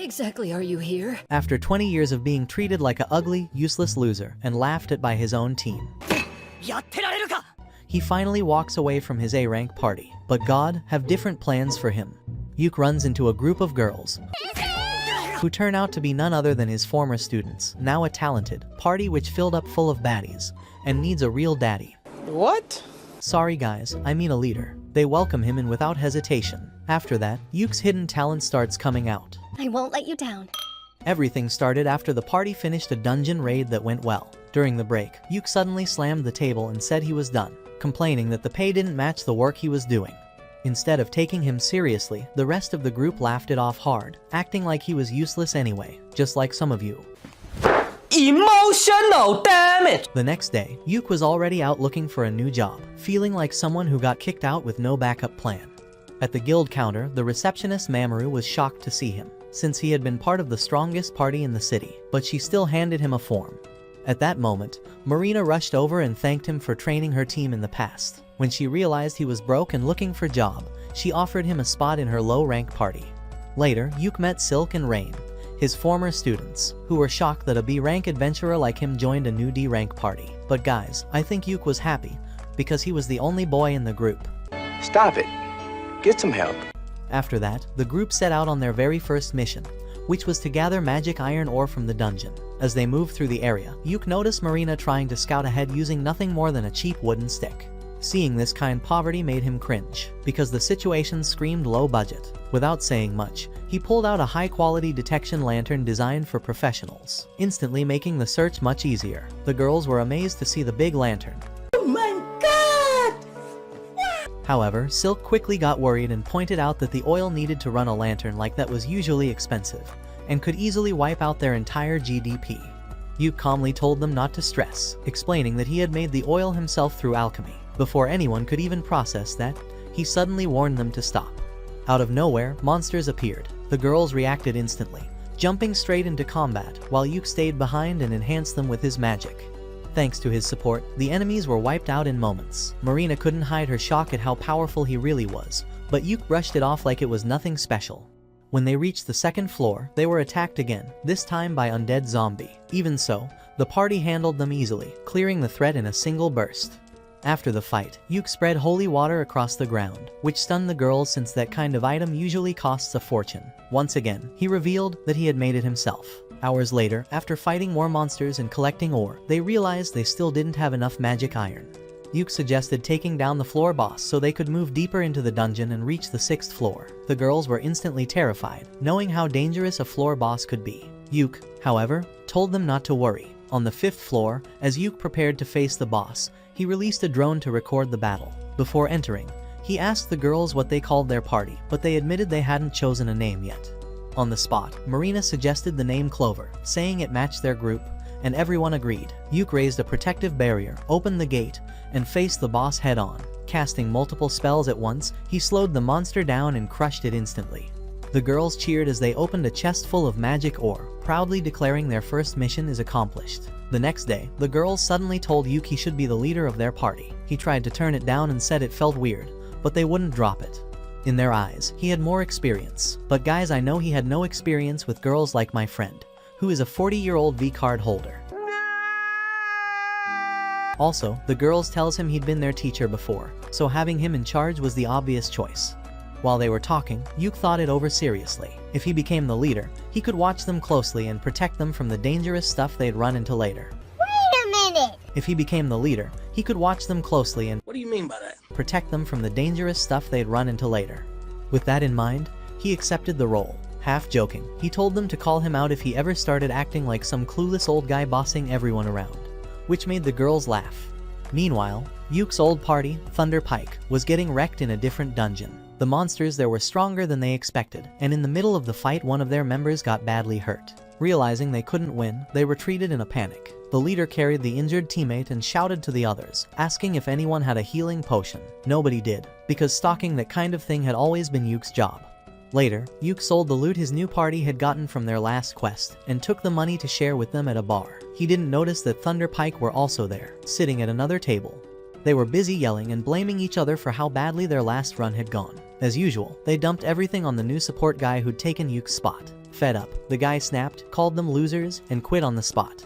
Why exactly are you here? After 20 years of being treated like a ugly, useless loser and laughed at by his own team, he finally walks away from his A-rank party. But God have different plans for him. Yuke runs into a group of girls who turn out to be none other than his former students, now a talented party which filled up full of baddies and needs a real daddy. What? Sorry guys, I mean a leader. They welcome him in without hesitation. After that, Yuke's hidden talent starts coming out. I won't let you down. Everything started after the party finished a dungeon raid that went well. During the break, Yuke suddenly slammed the table and said he was done, complaining that the pay didn't match the work he was doing. Instead of taking him seriously, the rest of the group laughed it off hard, acting like he was useless anyway, just like some of you. Emotional damage! The next day, Yuke was already out looking for a new job, feeling like someone who got kicked out with no backup plan. At the guild counter, the receptionist Mamoru was shocked to see him, since he had been part of the strongest party in the city, but she still handed him a form. At that moment, Marina rushed over and thanked him for training her team in the past. When she realized he was broke and looking for a job, she offered him a spot in her low-rank party. Later, Yuke met Silk and Rain, his former students, who were shocked that a B-rank adventurer like him joined a new D-rank party. But guys, I think Yuke was happy, because he was the only boy in the group. Stop it. Get some help. After that, the group set out on their very first mission, which was to gather magic iron ore from the dungeon. As they moved through the area, Yuke noticed Marina trying to scout ahead using nothing more than a cheap wooden stick. Seeing this kind of poverty made him cringe, because the situation screamed low budget. Without saying much, he pulled out a high-quality detection lantern designed for professionals, instantly making the search much easier. The girls were amazed to see the big lantern. Oh my god! However, Silk quickly got worried and pointed out that the oil needed to run a lantern like that was usually expensive, and could easily wipe out their entire GDP. Yuke calmly told them not to stress, explaining that he had made the oil himself through alchemy. Before anyone could even process that, he suddenly warned them to stop. Out of nowhere, monsters appeared. The girls reacted instantly, jumping straight into combat, while Yuke stayed behind and enhanced them with his magic. Thanks to his support, the enemies were wiped out in moments. Marina couldn't hide her shock at how powerful he really was, but Yuke brushed it off like it was nothing special. When they reached the second floor, they were attacked again, this time by undead zombie. Even so, the party handled them easily, clearing the threat in a single burst. After the fight, Yuke spread holy water across the ground, which stunned the girls since that kind of item usually costs a fortune. Once again, he revealed that he had made it himself. Hours later, after fighting more monsters and collecting ore, they realized they still didn't have enough magic iron. Yuke suggested taking down the floor boss so they could move deeper into the dungeon and reach the 6th floor. The girls were instantly terrified, knowing how dangerous a floor boss could be. Yuke, however, told them not to worry. On the 5th floor, as Yuke prepared to face the boss, he released a drone to record the battle. Before entering, he asked the girls what they called their party, but they admitted they hadn't chosen a name yet. On the spot, Marina suggested the name Clover, saying it matched their group, and everyone agreed. Yuke raised a protective barrier, opened the gate, and faced the boss head-on. Casting multiple spells at once, he slowed the monster down and crushed it instantly. The girls cheered as they opened a chest full of magic ore, proudly declaring their first mission is accomplished. The next day, the girls suddenly told Yuke he should be the leader of their party. He tried to turn it down and said it felt weird, but they wouldn't drop it. In their eyes, he had more experience. But guys, I know he had no experience with girls like my friend, who is a 40-year-old V-card holder. Also, the girls tells him he'd been their teacher before, so having him in charge was the obvious choice. While they were talking, Yuke thought it over seriously. If he became the leader, he could watch them closely and protect them from the dangerous stuff they'd run into later. Wait a minute! If he became the leader, he could watch them closely and What do you mean by that? protect them from the dangerous stuff they'd run into later. With that in mind, he accepted the role. Half joking, he told them to call him out if he ever started acting like some clueless old guy bossing everyone around, which made the girls laugh. Meanwhile, Yuke's old party, Thunder Pike, was getting wrecked in a different dungeon. The monsters there were stronger than they expected, and in the middle of the fight one of their members got badly hurt. Realizing they couldn't win, they retreated in a panic. The leader carried the injured teammate and shouted to the others, asking if anyone had a healing potion. Nobody did, because stocking that kind of thing had always been Yuke's job. Later, Yuke sold the loot his new party had gotten from their last quest, and took the money to share with them at a bar. He didn't notice that Thunder Pike were also there, sitting at another table. They were busy yelling and blaming each other for how badly their last run had gone. As usual, they dumped everything on the new support guy who'd taken Yuke's spot. Fed up, the guy snapped, called them losers, and quit on the spot.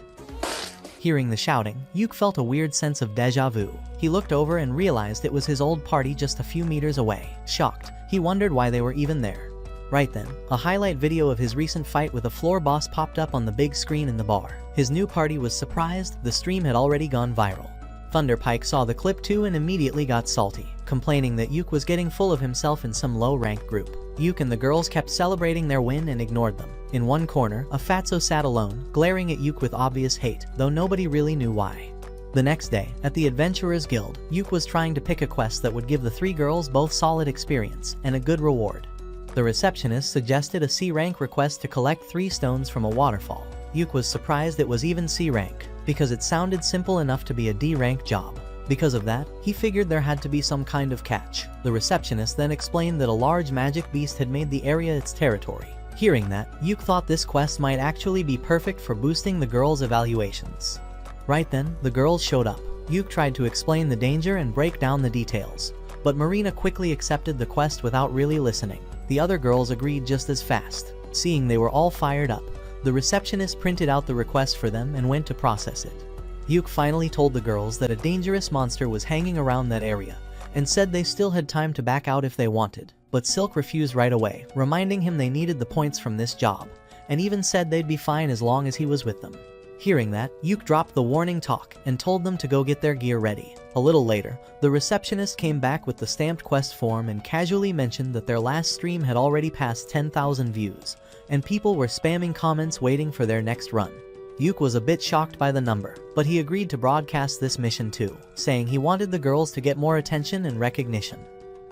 Hearing the shouting, Yuke felt a weird sense of deja vu. He looked over and realized it was his old party just a few meters away. Shocked, he wondered why they were even there. Right then, a highlight video of his recent fight with a floor boss popped up on the big screen in the bar. His new party was surprised, the stream had already gone viral. Thunderpike saw the clip too and immediately got salty, complaining that Yuke was getting full of himself in some low-ranked group. Yuke and the girls kept celebrating their win and ignored them. In one corner, a fatso sat alone, glaring at Yuke with obvious hate, though nobody really knew why. The next day, at the Adventurers Guild, Yuke was trying to pick a quest that would give the three girls both solid experience and a good reward. The receptionist suggested a C-rank request to collect 3 stones from a waterfall. Yuke was surprised it was even C-rank, because it sounded simple enough to be a D-rank job. Because of that, he figured there had to be some kind of catch. The receptionist then explained that a large magic beast had made the area its territory. Hearing that, Yuke thought this quest might actually be perfect for boosting the girls' evaluations. Right then, the girls showed up. Yuke tried to explain the danger and break down the details, but Marina quickly accepted the quest without really listening. The other girls agreed just as fast. Seeing they were all fired up, the receptionist printed out the request for them and went to process it. Yuke finally told the girls that a dangerous monster was hanging around that area, and said they still had time to back out if they wanted, but Silk refused right away, reminding him they needed the points from this job, and even said they'd be fine as long as he was with them. Hearing that, Yuke dropped the warning talk and told them to go get their gear ready. A little later, the receptionist came back with the stamped quest form and casually mentioned that their last stream had already passed 10,000 views, and people were spamming comments waiting for their next run. Yuke was a bit shocked by the number, but he agreed to broadcast this mission too, saying he wanted the girls to get more attention and recognition.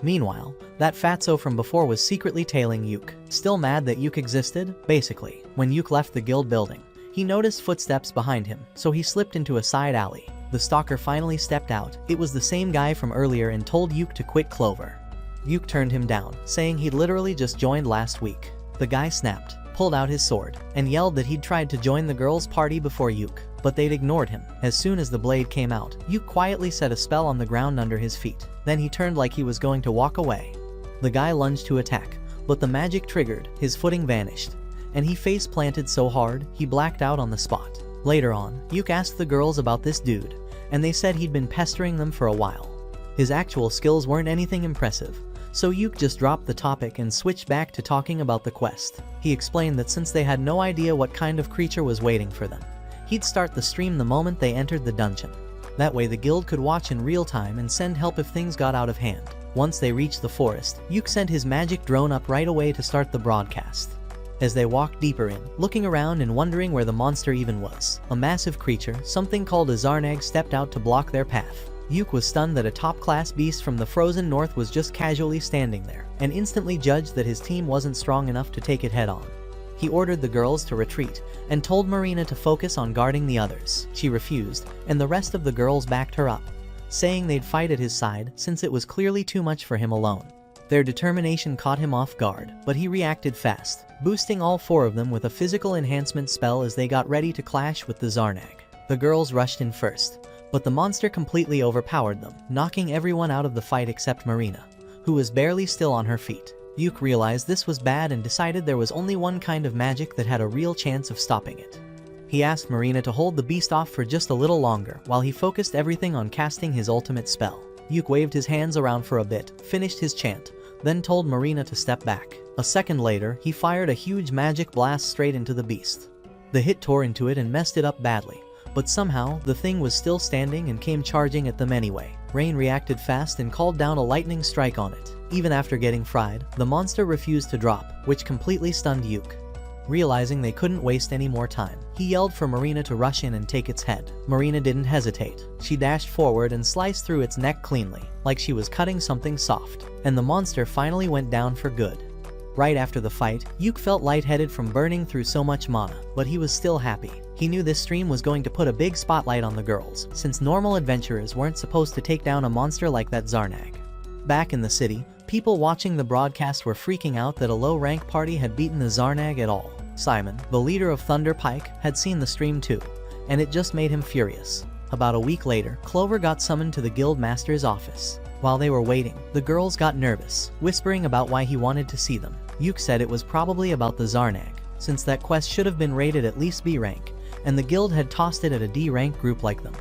Meanwhile, that fatso from before was secretly tailing Yuke, still mad that Yuke existed. Basically, when Yuke left the guild building, he noticed footsteps behind him, so he slipped into a side alley. The stalker finally stepped out. It was the same guy from earlier and told Yuke to quit Clover. Yuke turned him down, saying he'd literally just joined last week. The guy snapped, pulled out his sword, and yelled that he'd tried to join the girls' party before Yuke, but they'd ignored him. As soon as the blade came out, Yuke quietly set a spell on the ground under his feet. Then he turned like he was going to walk away. The guy lunged to attack, but the magic triggered, his footing vanished, and he face-planted so hard, he blacked out on the spot. Later on, Yuke asked the girls about this dude, and they said he'd been pestering them for a while. His actual skills weren't anything impressive, so Yuke just dropped the topic and switched back to talking about the quest. He explained that since they had no idea what kind of creature was waiting for them, he'd start the stream the moment they entered the dungeon. That way the guild could watch in real time and send help if things got out of hand. Once they reached the forest, Yuke sent his magic drone up right away to start the broadcast. As they walked deeper in, looking around and wondering where the monster even was, a massive creature, something called a Zarnag, stepped out to block their path. Yuke was stunned that a top-class beast from the frozen north was just casually standing there, and instantly judged that his team wasn't strong enough to take it head-on. He ordered the girls to retreat, and told Marina to focus on guarding the others. She refused, and the rest of the girls backed her up, saying they'd fight at his side since it was clearly too much for him alone. Their determination caught him off guard, but he reacted fast, boosting all 4 of them with a physical enhancement spell as they got ready to clash with the Zarnag. The girls rushed in first, but the monster completely overpowered them, knocking everyone out of the fight except Marina, who was barely still on her feet. Yuke realized this was bad and decided there was only one kind of magic that had a real chance of stopping it. He asked Marina to hold the beast off for just a little longer while he focused everything on casting his ultimate spell. Yuke waved his hands around for a bit, finished his chant, then told Marina to step back. A second later, he fired a huge magic blast straight into the beast. The hit tore into it and messed it up badly, but somehow, the thing was still standing and came charging at them anyway. Rain reacted fast and called down a lightning strike on it. Even after getting fried, the monster refused to drop, which completely stunned Yuke. Realizing they couldn't waste any more time, he yelled for Marina to rush in and take its head. Marina didn't hesitate. She dashed forward and sliced through its neck cleanly, like she was cutting something soft, and the monster finally went down for good. Right after the fight, Yuke felt lightheaded from burning through so much mana, but he was still happy. He knew this stream was going to put a big spotlight on the girls, since normal adventurers weren't supposed to take down a monster like that Zarnag. Back in the city, people watching the broadcast were freaking out that a low-rank party had beaten the Zarnag at all. Simon, the leader of Thunderpike, had seen the stream too, and it just made him furious. About a week later, Clover got summoned to the guild master's office. While they were waiting, the girls got nervous, whispering about why he wanted to see them. Yuke said it was probably about the Zarnag, since that quest should have been rated at least B rank, and the guild had tossed it at a D rank group like them.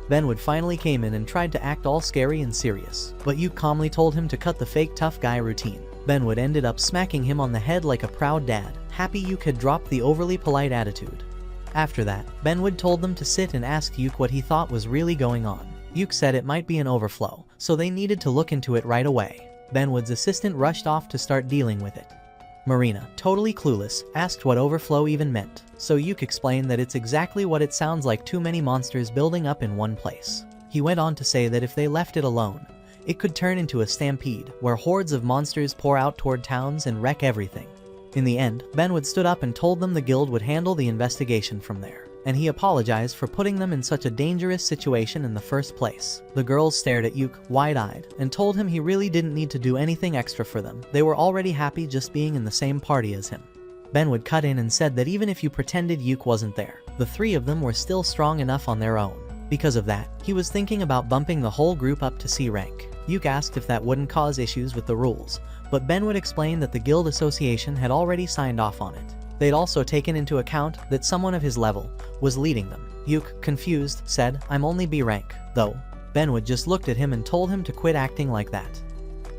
Benwood finally came in and tried to act all scary and serious, but Yuke calmly told him to cut the fake tough guy routine. Benwood ended up smacking him on the head like a proud dad, happy Yuke had dropped the overly polite attitude. After that, Benwood told them to sit and ask Yuke what he thought was really going on. Yuke said it might be an overflow, so they needed to look into it right away. Benwood's assistant rushed off to start dealing with it. Marina, totally clueless, asked what overflow even meant, so Yuke explained that it's exactly what it sounds like: too many monsters building up in one place. He went on to say that if they left it alone, it could turn into a stampede, where hordes of monsters pour out toward towns and wreck everything. In the end, Benwood stood up and told them the guild would handle the investigation from there, and he apologized for putting them in such a dangerous situation in the first place. The girls stared at Yuke, wide-eyed, and told him he really didn't need to do anything extra for them. They were already happy just being in the same party as him. Benwood cut in and said that even if you pretended Yuke wasn't there, the three of them were still strong enough on their own. Because of that, he was thinking about bumping the whole group up to C rank. Yuke asked if that wouldn't cause issues with the rules, but Benwood explained that the guild association had already signed off on it. They'd also taken into account that someone of his level was leading them. Yuke, confused, said, "I'm only B rank, though." Benwood just looked at him and told him to quit acting like that.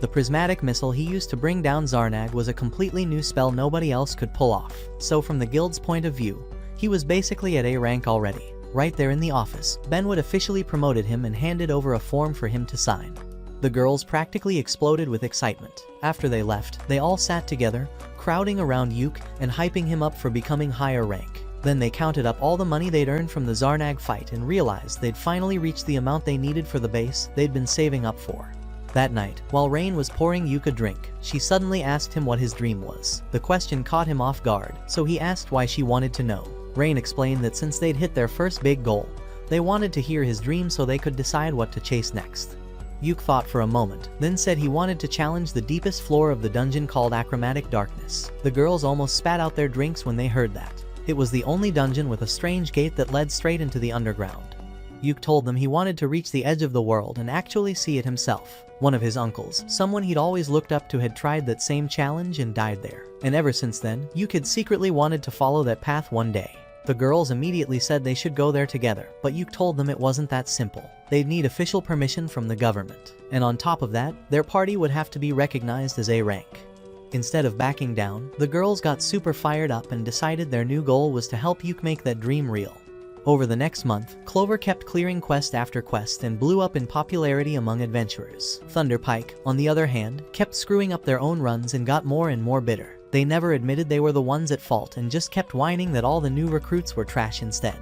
The prismatic missile he used to bring down Zarnag was a completely new spell nobody else could pull off, so from the guild's point of view, he was basically at A rank already. Right there in the office, Benwood officially promoted him and handed over a form for him to sign. The girls practically exploded with excitement. After they left, they all sat together, crowding around Yuke and hyping him up for becoming higher rank. Then they counted up all the money they'd earned from the Zarnag fight and realized they'd finally reached the amount they needed for the base they'd been saving up for. That night, while Rain was pouring Yuke a drink, she suddenly asked him what his dream was. The question caught him off guard, so he asked why she wanted to know. Rain explained that since they'd hit their first big goal, they wanted to hear his dream so they could decide what to chase next. Yuke thought for a moment, then said he wanted to challenge the deepest floor of the dungeon called Achromatic Darkness. The girls almost spat out their drinks when they heard that. It was the only dungeon with a strange gate that led straight into the underground. Yuke told them he wanted to reach the edge of the world and actually see it himself. One of his uncles, someone he'd always looked up to, had tried that same challenge and died there. And ever since then, Yuke had secretly wanted to follow that path one day. The girls immediately said they should go there together, but Yuke told them it wasn't that simple. They'd need official permission from the government. And on top of that, their party would have to be recognized as A rank. Instead of backing down, the girls got super fired up and decided their new goal was to help Yuke make that dream real. Over the next month, Clover kept clearing quest after quest and blew up in popularity among adventurers. Thunderpike, on the other hand, kept screwing up their own runs and got more and more bitter. They never admitted they were the ones at fault and just kept whining that all the new recruits were trash instead.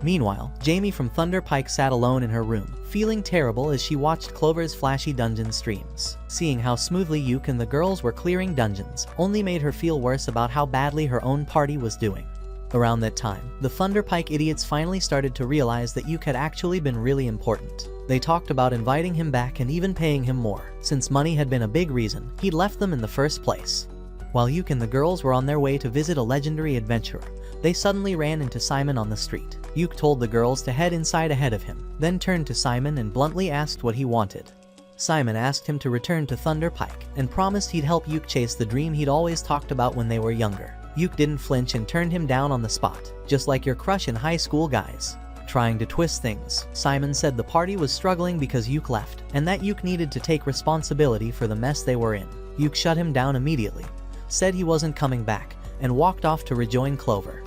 Meanwhile, Jamie from Thunderpike sat alone in her room, feeling terrible as she watched Clover's flashy dungeon streams. Seeing how smoothly Yuke and the girls were clearing dungeons only made her feel worse about how badly her own party was doing. Around that time, the Thunderpike idiots finally started to realize that Yuke had actually been really important. They talked about inviting him back and even paying him more, since money had been a big reason he'd left them in the first place. While Yuke and the girls were on their way to visit a legendary adventurer, they suddenly ran into Simon on the street. Yuke told the girls to head inside ahead of him, then turned to Simon and bluntly asked what he wanted. Simon asked him to return to Thunderpike, and promised he'd help Yuke chase the dream he'd always talked about when they were younger. Yuke didn't flinch and turned him down on the spot, just like your crush in high school, guys. Trying to twist things, Simon said the party was struggling because Yuke left, and that Yuke needed to take responsibility for the mess they were in. Yuke shut him down immediately, said he wasn't coming back, and walked off to rejoin Clover.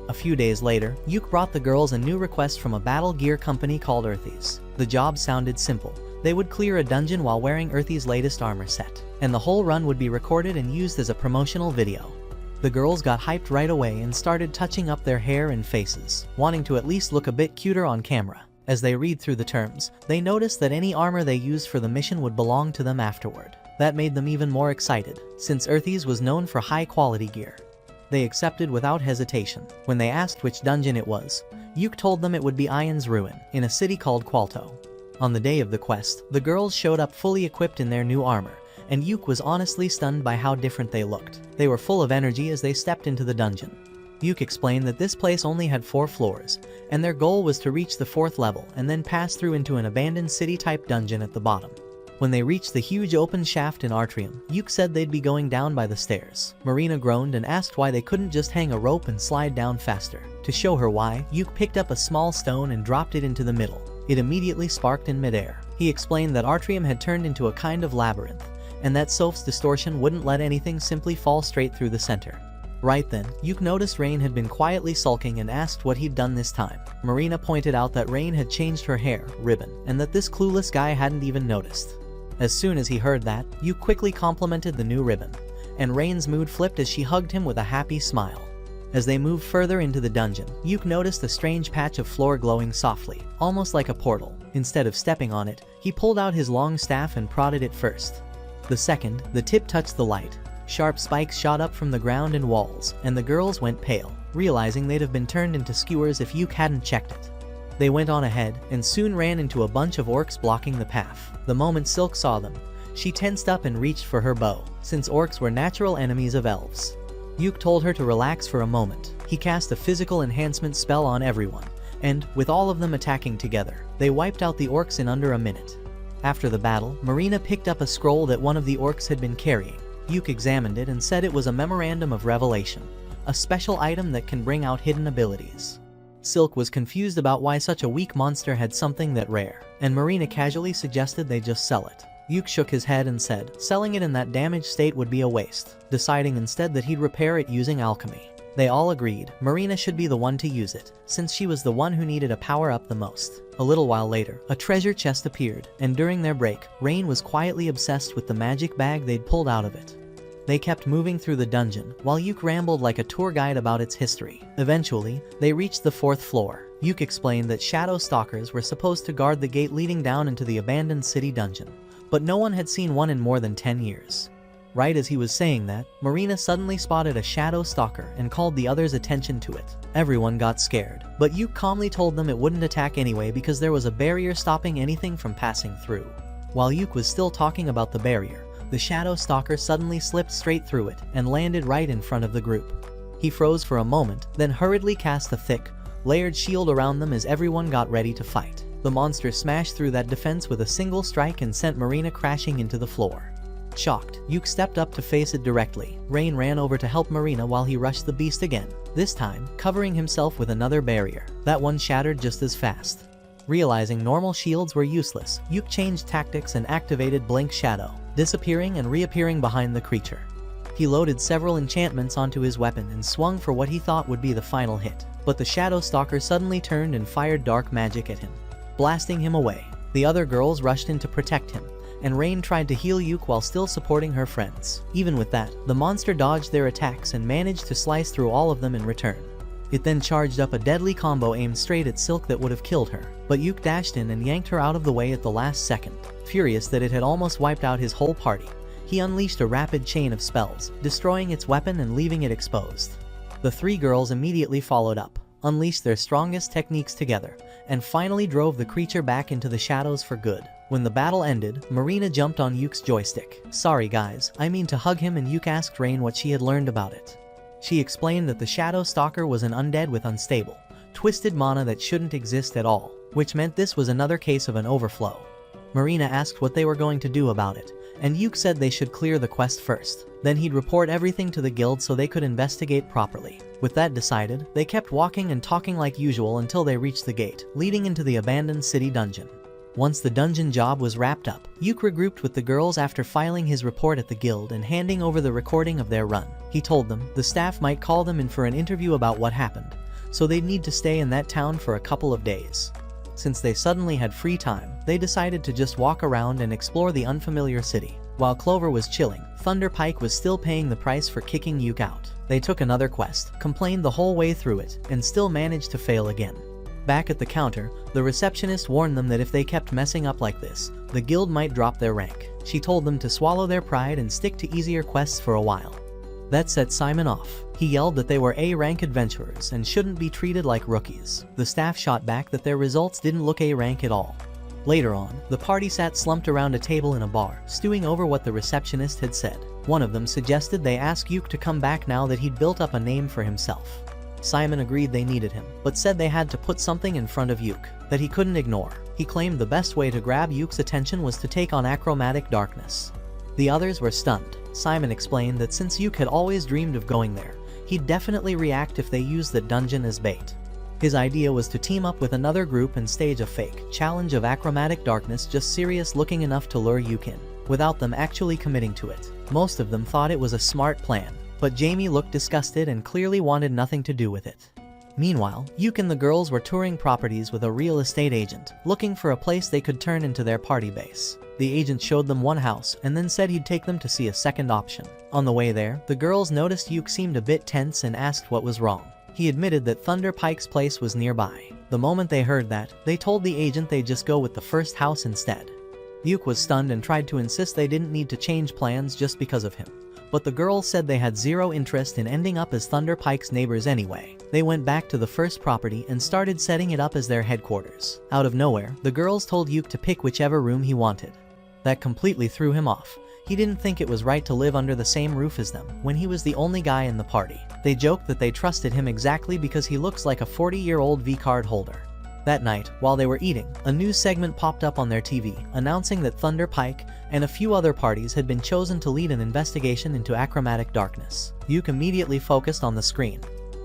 A few days later, Yuke brought the girls a new request from a battle gear company called Earthy's. The job sounded simple. They would clear a dungeon while wearing Earthy's latest armor set, and the whole run would be recorded and used as a promotional video. The girls got hyped right away and started touching up their hair and faces, wanting to at least look a bit cuter on camera. As they read through the terms, they noticed that any armor they used for the mission would belong to them afterward. That made them even more excited, since Earthy's was known for high-quality gear. They accepted without hesitation. When they asked which dungeon it was, Yuke told them it would be Ion's Ruin, in a city called Qualto. On the day of the quest, the girls showed up fully equipped in their new armor, and Yuke was honestly stunned by how different they looked. They were full of energy as they stepped into the dungeon. Yuke explained that this place only had 4 floors, and their goal was to reach the 4th level and then pass through into an abandoned city-type dungeon at the bottom. When they reached the huge open shaft in Artrium, Yuke said they'd be going down by the stairs. Marina groaned and asked why they couldn't just hang a rope and slide down faster. To show her why, Yuke picked up a small stone and dropped it into the middle. It immediately sparked in midair. He explained that Artrium had turned into a kind of labyrinth, and that Soph's distortion wouldn't let anything simply fall straight through the center. Right then, Yuke noticed Rain had been quietly sulking and asked what he'd done this time. Marina pointed out that Rain had changed her hair, ribbon, and that this clueless guy hadn't even noticed. As soon as he heard that, Yuke quickly complimented the new ribbon, and Rain's mood flipped as she hugged him with a happy smile. As they moved further into the dungeon, Yuke noticed a strange patch of floor glowing softly, almost like a portal. Instead of stepping on it, he pulled out his long staff and prodded it first. The second, the tip touched the light. Sharp spikes shot up from the ground and walls, and the girls went pale, realizing they'd have been turned into skewers if Yuke hadn't checked it. They went on ahead, and soon ran into a bunch of orcs blocking the path. The moment Silk saw them, she tensed up and reached for her bow, since orcs were natural enemies of elves. Yuke told her to relax for a moment. He cast a physical enhancement spell on everyone, and, with all of them attacking together, they wiped out the orcs in under a minute. After the battle, Marina picked up a scroll that one of the orcs had been carrying. Yuke examined it and said it was a Memorandum of Revelation, a special item that can bring out hidden abilities. Silk was confused about why such a weak monster had something that rare, and Marina casually suggested they just sell it. Yuke shook his head and said selling it in that damaged state would be a waste, deciding instead that he'd repair it using alchemy. They all agreed Marina should be the one to use it, since she was the one who needed a power-up the most. A little while later, a treasure chest appeared, and during their break, Rain was quietly obsessed with the magic bag they'd pulled out of it. They kept moving through the dungeon, while Yuke rambled like a tour guide about its history. Eventually, they reached the 4th floor. Yuke explained that shadow stalkers were supposed to guard the gate leading down into the abandoned city dungeon, but no one had seen one in more than 10 years. Right as he was saying that, Marina suddenly spotted a shadow stalker and called the others' attention to it. Everyone got scared, but Yuke calmly told them it wouldn't attack anyway because there was a barrier stopping anything from passing through. While Yuke was still talking about the barrier, the shadow stalker suddenly slipped straight through it and landed right in front of the group. He froze for a moment, then hurriedly cast a thick, layered shield around them as everyone got ready to fight. The monster smashed through that defense with a single strike and sent Marina crashing into the floor. Shocked, Yuke stepped up to face it directly. Rain ran over to help Marina while he rushed the beast again, this time covering himself with another barrier. That one shattered just as fast. Realizing normal shields were useless, Yuke changed tactics and activated Blink Shadow, disappearing and reappearing behind the creature. He loaded several enchantments onto his weapon and swung for what he thought would be the final hit, but the Shadow Stalker suddenly turned and fired dark magic at him, blasting him away. The other girls rushed in to protect him, and Rain tried to heal Yuke while still supporting her friends. Even with that, the monster dodged their attacks and managed to slice through all of them in return. It then charged up a deadly combo aimed straight at Silk that would have killed her, but Yuke dashed in and yanked her out of the way at the last second. Furious that it had almost wiped out his whole party, he unleashed a rapid chain of spells, destroying its weapon and leaving it exposed. The 3 girls immediately followed up, unleashed their strongest techniques together, and finally drove the creature back into the shadows for good. When the battle ended, Marina jumped on Yuke's joystick. "Sorry guys, I mean to hug him," and Yuke asked Rain what she had learned about it. She explained that the Shadow Stalker was an undead with unstable, twisted mana that shouldn't exist at all, which meant this was another case of an overflow. Marina asked what they were going to do about it, and Yuke said they should clear the quest first. Then he'd report everything to the guild so they could investigate properly. With that decided, they kept walking and talking like usual until they reached the gate, leading into the abandoned city dungeon. Once the dungeon job was wrapped up, Yuke regrouped with the girls after filing his report at the guild and handing over the recording of their run. He told them the staff might call them in for an interview about what happened, so they'd need to stay in that town for a couple of days. Since they suddenly had free time, they decided to just walk around and explore the unfamiliar city. While Clover was chilling, Thunder Pike was still paying the price for kicking Yuke out. They took another quest, complained the whole way through it, and still managed to fail again. Back at the counter, the receptionist warned them that if they kept messing up like this, the guild might drop their rank. She told them to swallow their pride and stick to easier quests for a while. That set Simon off. He yelled that they were A-rank adventurers and shouldn't be treated like rookies. The staff shot back that their results didn't look A-rank at all. Later on, the party sat slumped around a table in a bar, stewing over what the receptionist had said. One of them suggested they ask Yuke to come back now that he'd built up a name for himself. Simon agreed they needed him, but said they had to put something in front of Yuke that he couldn't ignore. He claimed the best way to grab Yuke's attention was to take on achromatic darkness. The others were stunned. Simon explained that since Yuke had always dreamed of going there, he'd definitely react if they used the dungeon as bait. His idea was to team up with another group and stage a fake challenge of achromatic darkness, just serious looking enough to lure Yuke in, without them actually committing to it. Most of them thought it was a smart plan, but Jamie looked disgusted and clearly wanted nothing to do with it. Meanwhile, Yuke and the girls were touring properties with a real estate agent, looking for a place they could turn into their party base. The agent showed them one house and then said he'd take them to see a second option. On the way there, the girls noticed Yuke seemed a bit tense and asked what was wrong. He admitted that Thunder Pike's place was nearby. The moment they heard that, they told the agent they'd just go with the first house instead. Yuke was stunned and tried to insist they didn't need to change plans just because of him. But the girls said they had zero interest in ending up as Thunder Pike's neighbors anyway. They went back to the first property and started setting it up as their headquarters. Out of nowhere, the girls told Yuke to pick whichever room he wanted. That completely threw him off. He didn't think it was right to live under the same roof as them when he was the only guy in the party. They joked that they trusted him exactly because he looks like a 40-year-old V-card holder. That night, while they were eating, a news segment popped up on their TV, announcing that Thunder Pike and a few other parties had been chosen to lead an investigation into achromatic darkness. Yuke immediately focused on the screen.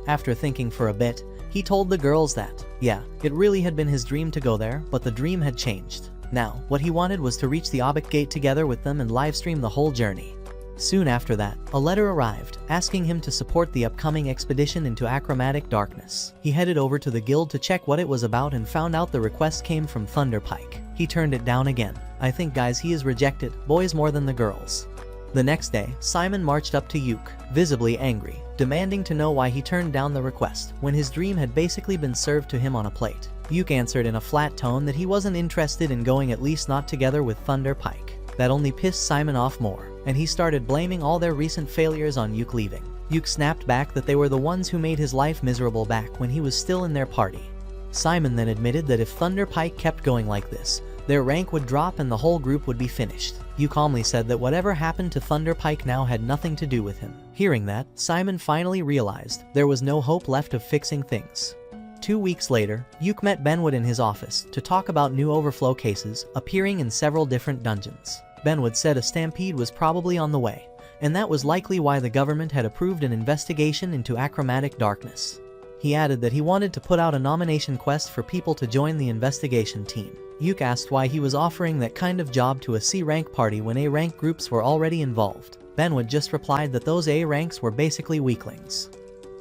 After thinking for a bit, he told the girls that, yeah, it really had been his dream to go there, but the dream had changed. Now, what he wanted was to reach the Obit Gate together with them and livestream the whole journey. Soon after that, a letter arrived, asking him to support the upcoming expedition into achromatic darkness. He headed over to the guild to check what it was about and found out the request came from Thunder Pike. He turned it down again. I think guys, he is rejected, boys more than the girls. The next day, Simon marched up to Yuke, visibly angry, demanding to know why he turned down the request, when his dream had basically been served to him on a plate. Yuke answered in a flat tone that he wasn't interested in going, at least not together with Thunder Pike. That only pissed Simon off more, and he started blaming all their recent failures on Yuke leaving. Yuke snapped back that they were the ones who made his life miserable back when he was still in their party. Simon then admitted that if Thunder Pike kept going like this, their rank would drop and the whole group would be finished. Yuke calmly said that whatever happened to Thunder Pike now had nothing to do with him. Hearing that, Simon finally realized there was no hope left of fixing things. 2 weeks later, Yuke met Benwood in his office to talk about new overflow cases appearing in several different dungeons. Benwood said a stampede was probably on the way, and that was likely why the government had approved an investigation into achromatic darkness. He added that he wanted to put out a nomination quest for people to join the investigation team. Yuke asked why he was offering that kind of job to a C-rank party when A-rank groups were already involved. Benwood just replied that those A ranks were basically weaklings.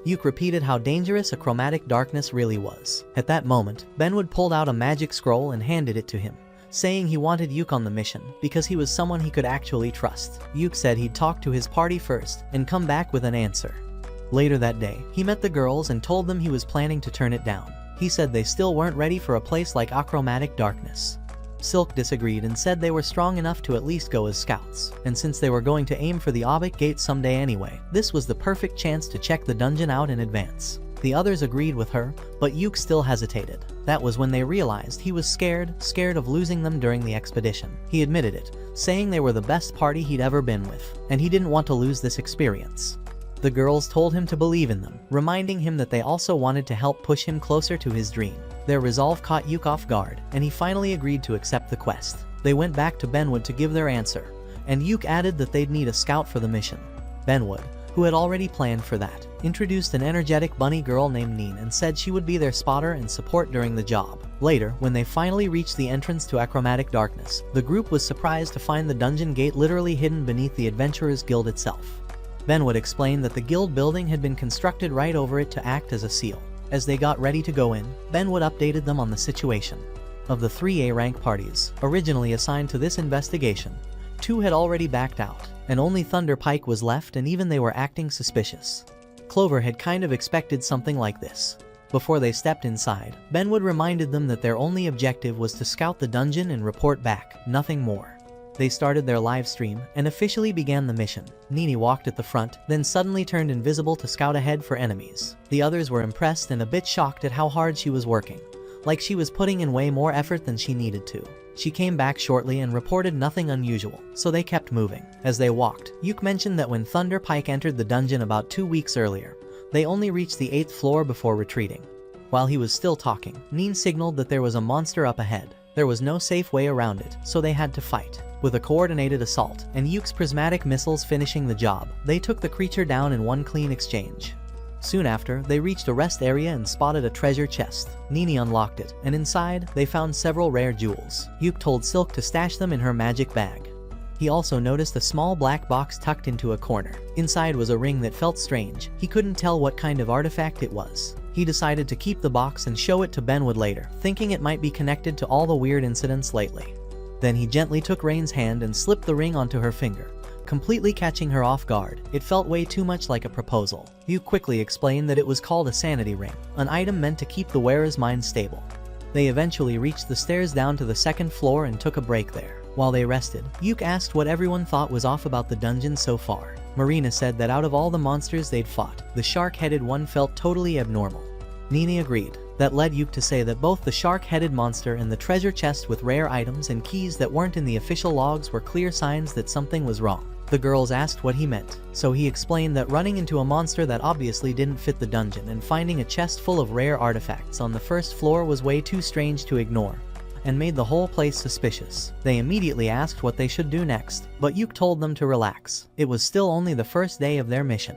Yuke repeated how dangerous achromatic darkness really was. At that moment, Benwood pulled out a magic scroll and handed it to him, saying he wanted Yuke on the mission because he was someone he could actually trust. Yuke said he'd talk to his party first and come back with an answer. Later that day, he met the girls and told them he was planning to turn it down. He said they still weren't ready for a place like achromatic darkness. Silk disagreed and said they were strong enough to at least go as scouts, and since they were going to aim for the Obit Gate someday anyway, this was the perfect chance to check the dungeon out in advance. The others agreed with her, but Yuke still hesitated. That was when they realized he was scared of losing them during the expedition. He admitted it, saying they were the best party he'd ever been with, and he didn't want to lose this experience. The girls told him to believe in them, reminding him that they also wanted to help push him closer to his dream. Their resolve caught Yuke off guard, and he finally agreed to accept the quest. They went back to Benwood to give their answer, and Yuke added that they'd need a scout for the mission. Benwood, who had already planned for that, introduced an energetic bunny girl named Neen and said she would be their spotter and support during the job. Later, when they finally reached the entrance to achromatic darkness, the group was surprised to find the dungeon gate literally hidden beneath the Adventurers Guild itself. Benwood explained that the guild building had been constructed right over it to act as a seal. As they got ready to go in, Benwood updated them on the situation. Of the 3 A-rank parties originally assigned to this investigation, 2 had already backed out, and only Thunder Pike was left, and even they were acting suspicious. Clover had kind of expected something like this. Before they stepped inside, Benwood reminded them that their only objective was to scout the dungeon and report back, nothing more. They started their live stream and officially began the mission. Nini walked at the front, then suddenly turned invisible to scout ahead for enemies. The others were impressed and a bit shocked at how hard she was working, like she was putting in way more effort than she needed to. She came back shortly and reported nothing unusual, so they kept moving. As they walked, Yuke mentioned that when Thunder Pike entered the dungeon about 2 weeks earlier, they only reached the 8th floor before retreating. While he was still talking, Neen signaled that there was a monster up ahead. There was no safe way around it, so they had to fight. With a coordinated assault, and Yuke's prismatic missiles finishing the job, they took the creature down in one clean exchange. Soon after, they reached a rest area and spotted a treasure chest. Nini unlocked it, and inside, they found several rare jewels. Yuke told Silk to stash them in her magic bag. He also noticed a small black box tucked into a corner. Inside was a ring that felt strange. He couldn't tell what kind of artifact it was. He decided to keep the box and show it to Benwood later, thinking it might be connected to all the weird incidents lately. Then he gently took Rain's hand and slipped the ring onto her finger, completely catching her off guard. It felt way too much like a proposal. Yuke quickly explained that it was called a sanity ring, an item meant to keep the wearer's mind stable. They eventually reached the stairs down to the second floor and took a break there. While they rested, Yuke asked what everyone thought was off about the dungeon so far. Marina said that out of all the monsters they'd fought, the shark-headed one felt totally abnormal. Nini agreed. That led Yuke to say that both the shark-headed monster and the treasure chest with rare items and keys that weren't in the official logs were clear signs that something was wrong. The girls asked what he meant, so he explained that running into a monster that obviously didn't fit the dungeon and finding a chest full of rare artifacts on the first floor was way too strange to ignore, and made the whole place suspicious. They immediately asked what they should do next, but Yuke told them to relax. It was still only the first day of their mission.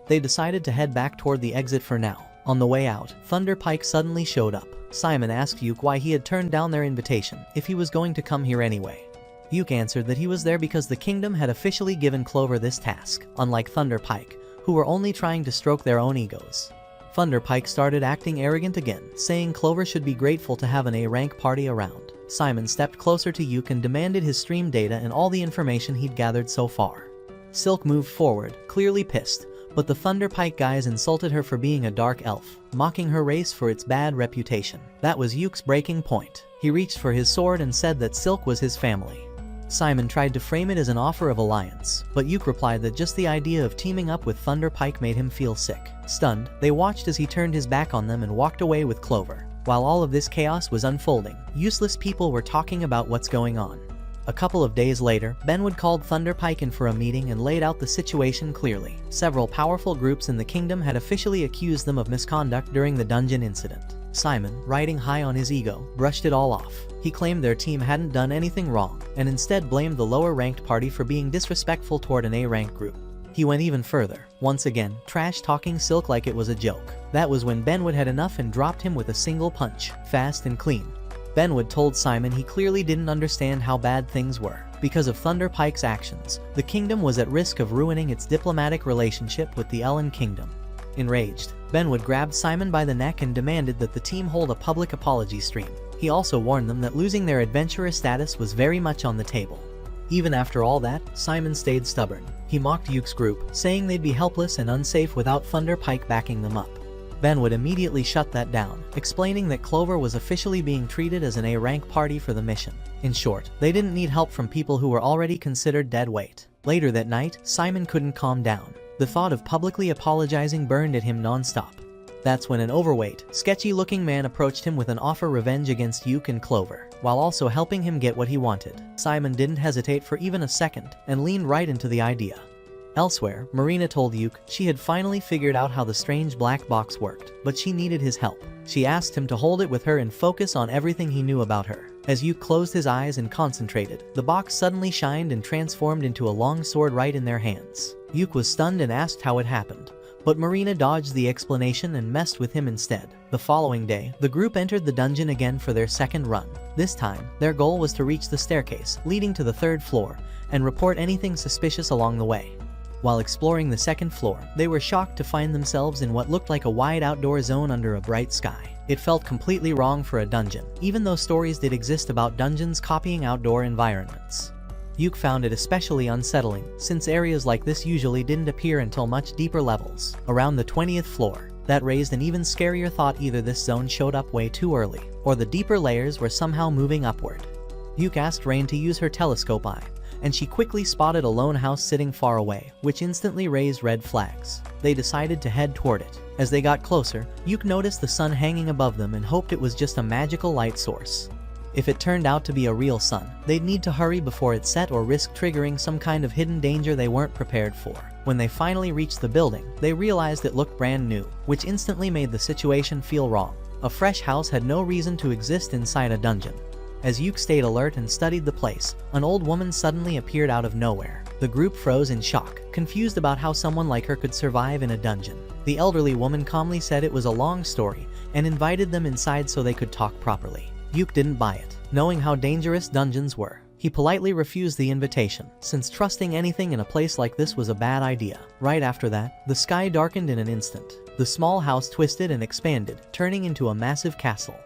They decided to head back toward the exit for now. On the way out, Thunder Pike suddenly showed up. Simon asked Yuke why he had turned down their invitation, if he was going to come here anyway. Yuke answered that he was there because the kingdom had officially given Clover this task, unlike Thunder Pike, who were only trying to stroke their own egos. Thunder Pike started acting arrogant again, saying Clover should be grateful to have an A-rank party around. Simon stepped closer to Yuke and demanded his stream data and all the information he'd gathered so far. Silk moved forward, clearly pissed, but the Thunder Pike guys insulted her for being a dark elf, mocking her race for its bad reputation. That was Yuke's breaking point. He reached for his sword and said that Silk was his family. Simon tried to frame it as an offer of alliance, but Yuke replied that just the idea of teaming up with Thunder Pike made him feel sick. Stunned, they watched as he turned his back on them and walked away with Clover. While all of this chaos was unfolding, useless people were talking about what's going on. A couple of days later, Benwood called Thunder Pike in for a meeting and laid out the situation clearly. Several powerful groups in the kingdom had officially accused them of misconduct during the dungeon incident. Simon, riding high on his ego, brushed it all off. He claimed their team hadn't done anything wrong, and instead blamed the lower-ranked party for being disrespectful toward an A-rank group. He went even further, once again, trash-talking Silk like it was a joke. That was when Benwood had enough and dropped him with a single punch, fast and clean. Benwood told Simon he clearly didn't understand how bad things were. Because of Thunder Pike's actions, the kingdom was at risk of ruining its diplomatic relationship with the Ellen Kingdom. Enraged, Benwood grabbed Simon by the neck and demanded that the team hold a public apology stream. He also warned them that losing their adventurer status was very much on the table. Even after all that, Simon stayed stubborn. He mocked Yuke's group, saying they'd be helpless and unsafe without Thunder Pike backing them up. Benwood immediately shut that down, explaining that Clover was officially being treated as an A-rank party for the mission. In short, they didn't need help from people who were already considered dead weight. Later that night, Simon couldn't calm down. The thought of publicly apologizing burned at him non-stop. That's when an overweight, sketchy-looking man approached him with an offer revenge against Yuke and Clover, while also helping him get what he wanted. Simon didn't hesitate for even a second, and leaned right into the idea. Elsewhere, Marina told Yuke she had finally figured out how the strange black box worked, but she needed his help. She asked him to hold it with her and focus on everything he knew about her. As Yuke closed his eyes and concentrated, the box suddenly shined and transformed into a long sword right in their hands. Yuke was stunned and asked how it happened, but Marina dodged the explanation and messed with him instead. The following day, the group entered the dungeon again for their second run. This time, their goal was to reach the staircase leading to the third floor and report anything suspicious along the way. While exploring the second floor, they were shocked to find themselves in what looked like a wide outdoor zone under a bright sky. It felt completely wrong for a dungeon, even though stories did exist about dungeons copying outdoor environments. Yuke found it especially unsettling, since areas like this usually didn't appear until much deeper levels, around the 20th floor. That raised an even scarier thought: either this zone showed up way too early, or the deeper layers were somehow moving upward. Yuke asked Rain to use her telescope eye, and she quickly spotted a lone house sitting far away, which instantly raised red flags. They decided to head toward it. As they got closer, Yuke noticed the sun hanging above them and hoped it was just a magical light source. If it turned out to be a real sun, they'd need to hurry before it set or risk triggering some kind of hidden danger they weren't prepared for. When they finally reached the building, they realized it looked brand new, which instantly made the situation feel wrong. A fresh house had no reason to exist inside a dungeon. As Yuke stayed alert and studied the place, an old woman suddenly appeared out of nowhere. The group froze in shock, confused about how someone like her could survive in a dungeon. The elderly woman calmly said it was a long story and invited them inside so they could talk properly. Yuke didn't buy it, knowing how dangerous dungeons were. He politely refused the invitation, since trusting anything in a place like this was a bad idea. Right after that, the sky darkened in an instant. The small house twisted and expanded, turning into a massive castle.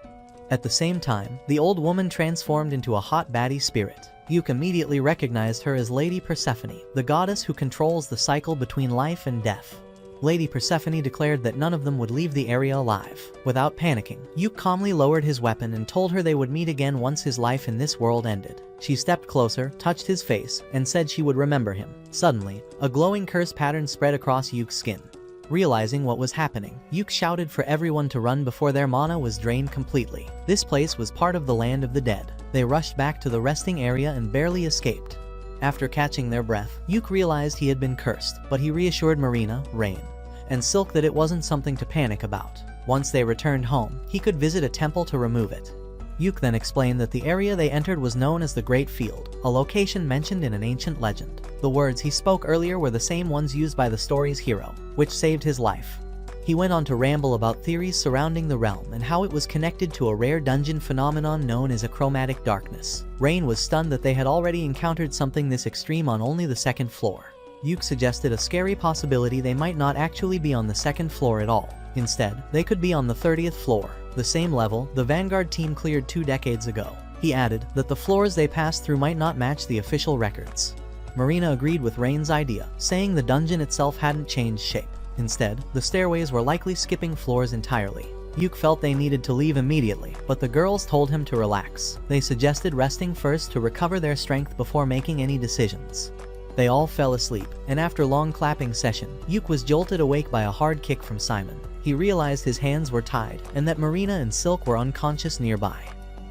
At the same time, the old woman transformed into a hot baddie spirit. Yuke immediately recognized her as Lady Persephone, the goddess who controls the cycle between life and death. Lady Persephone declared that none of them would leave the area alive. Without panicking, Yuke calmly lowered his weapon and told her they would meet again once his life in this world ended. She stepped closer, touched his face, and said she would remember him. Suddenly, a glowing curse pattern spread across Yuke's skin. Realizing what was happening, Yuke shouted for everyone to run before their mana was drained completely. This place was part of the land of the dead. They rushed back to the resting area and barely escaped. After catching their breath, Yuke realized he had been cursed, but he reassured Marina, Rain, and Silk that it wasn't something to panic about. Once they returned home, he could visit a temple to remove it. Yuke then explained that the area they entered was known as the Great Field, a location mentioned in an ancient legend. The words he spoke earlier were the same ones used by the story's hero, which saved his life. He went on to ramble about theories surrounding the realm and how it was connected to a rare dungeon phenomenon known as achromatic darkness. Rain was stunned that they had already encountered something this extreme on only the second floor. Yuke suggested a scary possibility they might not actually be on the second floor at all. Instead, they could be on the 30th floor, the same level the Vanguard team cleared 2 decades ago. He added that the floors they passed through might not match the official records. Marina agreed with Rain's idea, saying the dungeon itself hadn't changed shape. Instead, the stairways were likely skipping floors entirely. Yuke felt they needed to leave immediately, but the girls told him to relax. They suggested resting first to recover their strength before making any decisions. They all fell asleep, and after a long clapping session, Yuke was jolted awake by a hard kick from Simon. He realized his hands were tied, and that Marina and Silk were unconscious nearby.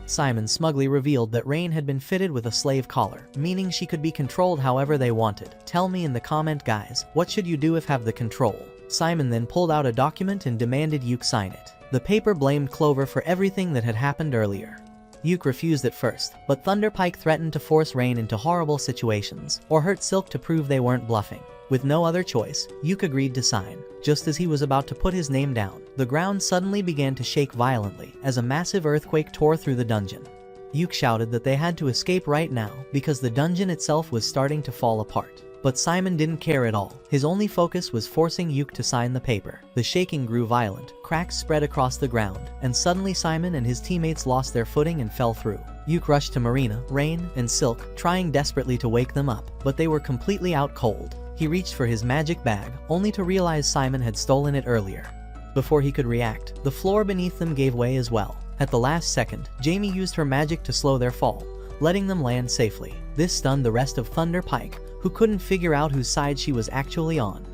Simon smugly revealed that Rain had been fitted with a slave collar, meaning she could be controlled however they wanted. Tell me in the comment guys, what should you do if have the control? Simon then pulled out a document and demanded Yuke sign it. The paper blamed Clover for everything that had happened earlier. Yuke refused at first, but Thunderpike threatened to force Rain into horrible situations, or hurt Silk to prove they weren't bluffing. With no other choice, Yuke agreed to sign. Just as he was about to put his name down, the ground suddenly began to shake violently as a massive earthquake tore through the dungeon. Yuke shouted that they had to escape right now because the dungeon itself was starting to fall apart. But Simon didn't care at all. His only focus was forcing Yuke to sign the paper. The shaking grew violent, cracks spread across the ground, and suddenly Simon and his teammates lost their footing and fell through. Yuke rushed to Marina, Rain, and Silk, trying desperately to wake them up, but they were completely out cold. He reached for his magic bag, only to realize Simon had stolen it earlier. Before he could react, the floor beneath them gave way as well. At the last second, Jamie used her magic to slow their fall, letting them land safely. This stunned the rest of Thunderpike, who couldn't figure out whose side she was actually on.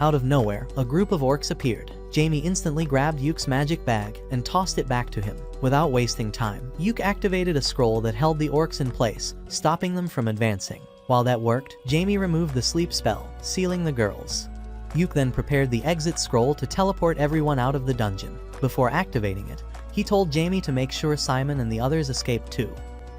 Out of nowhere, a group of orcs appeared. Jamie instantly grabbed Yuke's magic bag and tossed it back to him. Without wasting time, Yuke activated a scroll that held the orcs in place, stopping them from advancing. While that worked, Jamie removed the sleep spell, sealing the girls. Yuke then prepared the exit scroll to teleport everyone out of the dungeon. Before activating it, he told Jamie to make sure Simon and the others escaped too.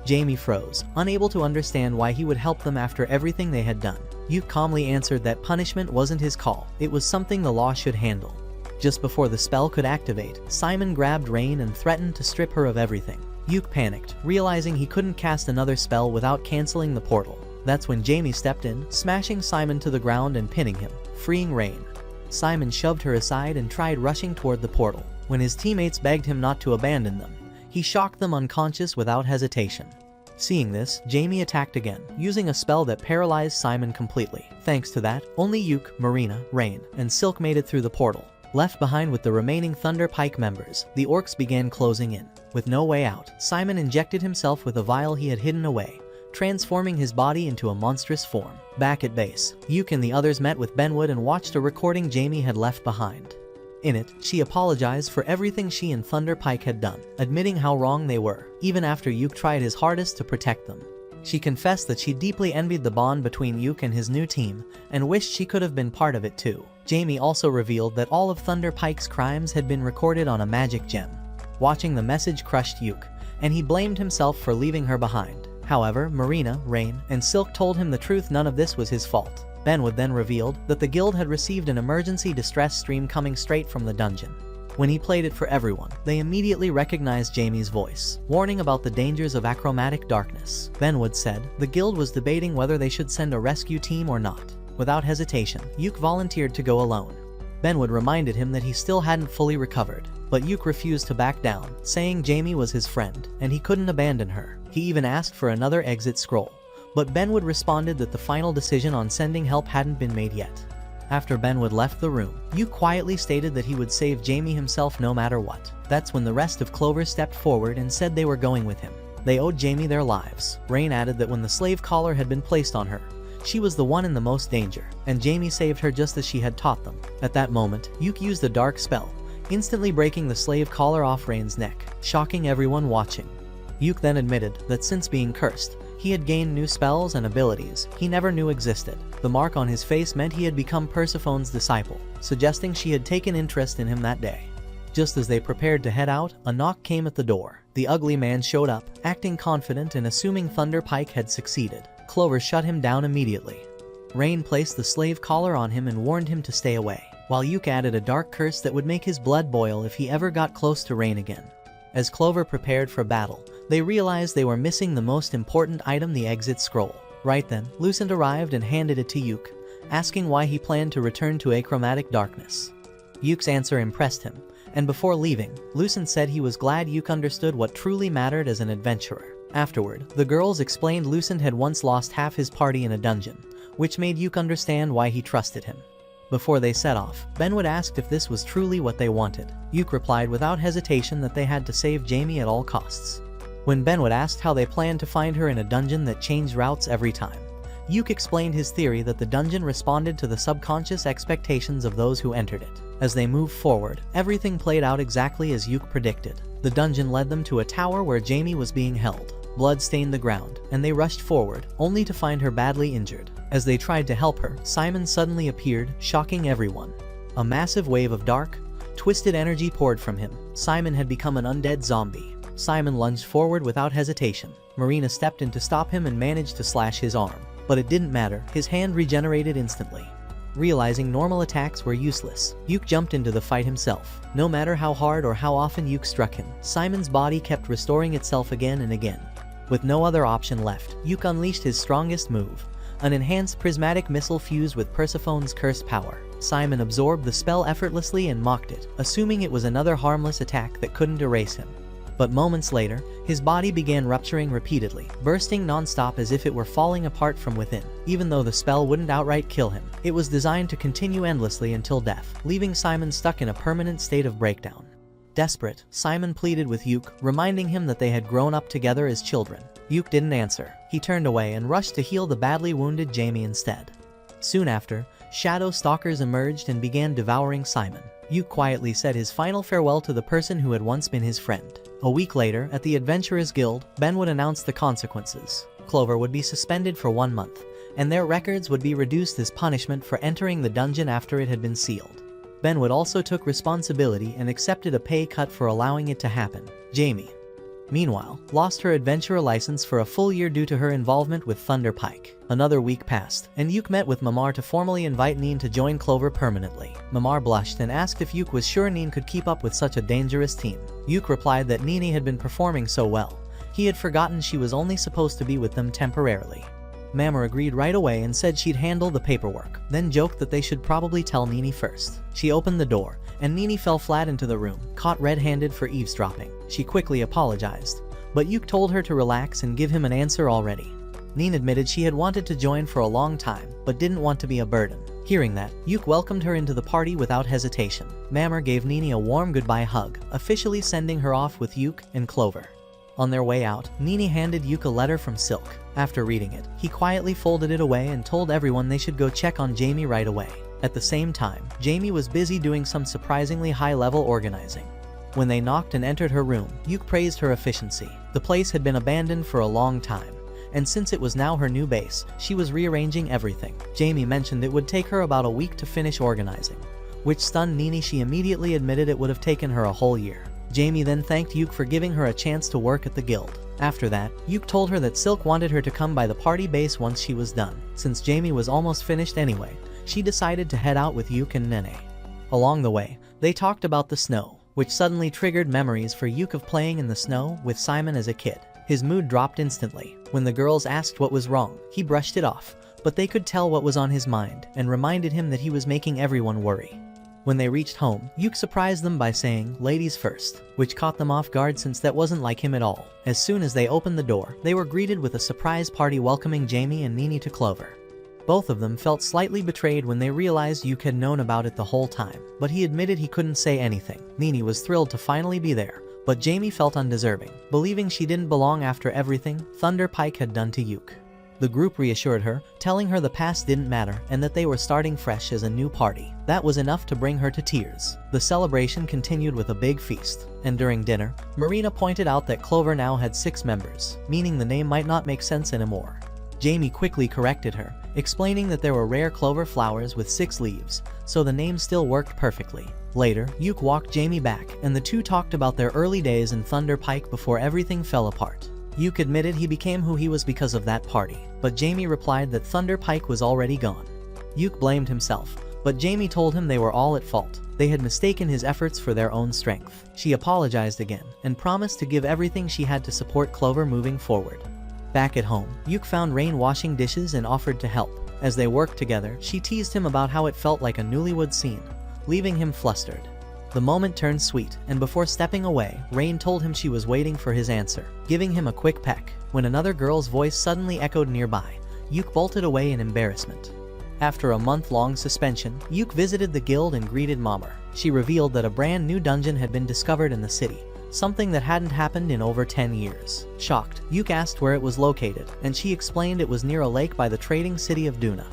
Jamie froze, unable to understand why he would help them after everything they had done. Yuke calmly answered that punishment wasn't his call, it was something the law should handle. Just before the spell could activate, Simon grabbed Rain and threatened to strip her of everything. Yuke panicked, realizing he couldn't cast another spell without canceling the portal. That's when Jamie stepped in, smashing Simon to the ground and pinning him, freeing Rain. Simon shoved her aside and tried rushing toward the portal. When his teammates begged him not to abandon them, he shocked them unconscious without hesitation. Seeing this, Jamie attacked again, using a spell that paralyzed Simon completely. Thanks to that, only Yuke, Marina, Rain, and Silk made it through the portal. Left behind with the remaining Thunderpike members, the orcs began closing in. With no way out, Simon injected himself with a vial he had hidden away, transforming his body into a monstrous form. Back at base, Yuke and the others met with Benwood and watched a recording Jamie had left behind. In it, she apologized for everything she and Thunderpike had done, admitting how wrong they were, even after Yuke tried his hardest to protect them. She confessed that she deeply envied the bond between Yuke and his new team, and wished she could have been part of it too. Jamie also revealed that all of Thunderpike's crimes had been recorded on a magic gem. Watching the message crushed Yuke, and he blamed himself for leaving her behind. However, Marina, Rain, and Silk told him the truth, none of this was his fault. Benwood then revealed that the guild had received an emergency distress stream coming straight from the dungeon. When he played it for everyone, they immediately recognized Jamie's voice, warning about the dangers of achromatic darkness. Benwood said the guild was debating whether they should send a rescue team or not. Without hesitation, Yuke volunteered to go alone. Benwood reminded him that he still hadn't fully recovered, but Yuke refused to back down, saying Jamie was his friend, and he couldn't abandon her. He even asked for another exit scroll, but Benwood responded that the final decision on sending help hadn't been made yet. After Benwood left the room, Yuke quietly stated that he would save Jamie himself no matter what. That's when the rest of Clover stepped forward and said they were going with him. They owed Jamie their lives. Rain added that when the slave collar had been placed on her, she was the one in the most danger, and Jamie saved her just as she had taught them. At that moment, Yuke used a dark spell, instantly breaking the slave collar off Rain's neck, shocking everyone watching. Yuke then admitted that since being cursed, he had gained new spells and abilities he never knew existed. The mark on his face meant he had become Persephone's disciple, suggesting she had taken interest in him that day. Just as they prepared to head out, a knock came at the door. The ugly man showed up, acting confident and assuming Thunder Pike had succeeded. Clover shut him down immediately. Rain placed the slave collar on him and warned him to stay away, while Yuke added a dark curse that would make his blood boil if he ever got close to Rain again. As Clover prepared for battle, they realized they were missing the most important item, the exit scroll. Right then, Lucent arrived and handed it to Yuke, asking why he planned to return to achromatic darkness. Yuke's answer impressed him, and before leaving, Lucent said he was glad Yuke understood what truly mattered as an adventurer. Afterward, the girls explained Lucent had once lost half his party in a dungeon, which made Yuke understand why he trusted him. Before they set off, Benwood asked if this was truly what they wanted. Yuke replied without hesitation that they had to save Jamie at all costs. When Benwood asked how they planned to find her in a dungeon that changed routes every time, Yuke explained his theory that the dungeon responded to the subconscious expectations of those who entered it. As they moved forward, everything played out exactly as Yuke predicted. The dungeon led them to a tower where Jamie was being held. Blood stained the ground, and they rushed forward, only to find her badly injured. As they tried to help her, Simon suddenly appeared, shocking everyone. A massive wave of dark, twisted energy poured from him. Simon had become an undead zombie. Simon lunged forward without hesitation. Marina stepped in to stop him and managed to slash his arm. But it didn't matter, his hand regenerated instantly. Realizing normal attacks were useless, Yuke jumped into the fight himself. No matter how hard or how often Yuke struck him, Simon's body kept restoring itself again and again. With no other option left, Yuke unleashed his strongest move, an enhanced prismatic missile fused with Persephone's cursed power. Simon absorbed the spell effortlessly and mocked it, assuming it was another harmless attack that couldn't erase him. But moments later, his body began rupturing repeatedly, bursting non-stop as if it were falling apart from within. Even though the spell wouldn't outright kill him, it was designed to continue endlessly until death, leaving Simon stuck in a permanent state of breakdown. Desperate, Simon pleaded with Yuke, reminding him that they had grown up together as children. Yuke didn't answer. He turned away and rushed to heal the badly wounded Jamie instead. Soon after, shadow stalkers emerged and began devouring Simon. Yuke quietly said his final farewell to the person who had once been his friend. A week later, at the Adventurers Guild, Benwood announced the consequences. Clover would be suspended for 1 month, and their records would be reduced as punishment for entering the dungeon after it had been sealed. Benwood also took responsibility and accepted a pay cut for allowing it to happen. Jamie, meanwhile, lost her adventurer license for a full year due to her involvement with Thunder Pike. Another week passed, and Yuke met with Mamar to formally invite Neen to join Clover permanently. Mamar blushed and asked if Yuke was sure Neen could keep up with such a dangerous team. Yuke replied that Nini had been performing so well, he had forgotten she was only supposed to be with them temporarily. Mamar agreed right away and said she'd handle the paperwork, then joked that they should probably tell Nini first. She opened the door, and Nini fell flat into the room, caught red-handed for eavesdropping. She quickly apologized, but Yuke told her to relax and give him an answer already. Neen admitted she had wanted to join for a long time, but didn't want to be a burden. Hearing that, Yuke welcomed her into the party without hesitation. Mamar gave Nini a warm goodbye hug, officially sending her off with Yuke and Clover. On their way out, Nini handed Yuke a letter from Silk. After reading it, he quietly folded it away and told everyone they should go check on Jamie right away. At the same time, Jamie was busy doing some surprisingly high-level organizing. When they knocked and entered her room, Yuke praised her efficiency. The place had been abandoned for a long time, and since it was now her new base, she was rearranging everything. Jamie mentioned it would take her about a week to finish organizing, which stunned Nini. She immediately admitted it would have taken her a whole year. Jamie then thanked Yuke for giving her a chance to work at the guild. After that, Yuke told her that Silk wanted her to come by the party base once she was done. Since Jamie was almost finished anyway, she decided to head out with Yuke and Nene. Along the way, they talked about the snow, which suddenly triggered memories for Yuke of playing in the snow with Simon as a kid. His mood dropped instantly. When the girls asked what was wrong, he brushed it off, but they could tell what was on his mind and reminded him that he was making everyone worry. When they reached home, Yuke surprised them by saying, "Ladies first," which caught them off guard since that wasn't like him at all. As soon as they opened the door, they were greeted with a surprise party welcoming Jamie and Nene to Clover. Both of them felt slightly betrayed when they realized Yuke had known about it the whole time, but he admitted he couldn't say anything. Nene was thrilled to finally be there, but Jamie felt undeserving, believing she didn't belong after everything Thunder Pike had done to Yuke. The group reassured her, telling her the past didn't matter and that they were starting fresh as a new party. That was enough to bring her to tears. The celebration continued with a big feast, and during dinner, Marina pointed out that Clover now had 6 members, meaning the name might not make sense anymore. Jamie quickly corrected her, explaining that there were rare clover flowers with 6 leaves, so the name still worked perfectly. Later, Yuke walked Jamie back, and the two talked about their early days in Thunder Pike before everything fell apart. Yuke admitted he became who he was because of that party, but Jamie replied that Thunder Pike was already gone. Yuke blamed himself, but Jamie told him they were all at fault. They had mistaken his efforts for their own strength. She apologized again, and promised to give everything she had to support Clover moving forward. Back at home, Yuke found Rain washing dishes and offered to help. As they worked together, she teased him about how it felt like a newlywed scene, leaving him flustered. The moment turned sweet, and before stepping away, Rain told him she was waiting for his answer, giving him a quick peck. When another girl's voice suddenly echoed nearby, Yuke bolted away in embarrassment. After a month-long suspension, Yuke visited the guild and greeted Mommer. She revealed that a brand new dungeon had been discovered in the city, something that hadn't happened in over 10 years. Shocked, Yuke asked where it was located, and she explained it was near a lake by the trading city of Duna.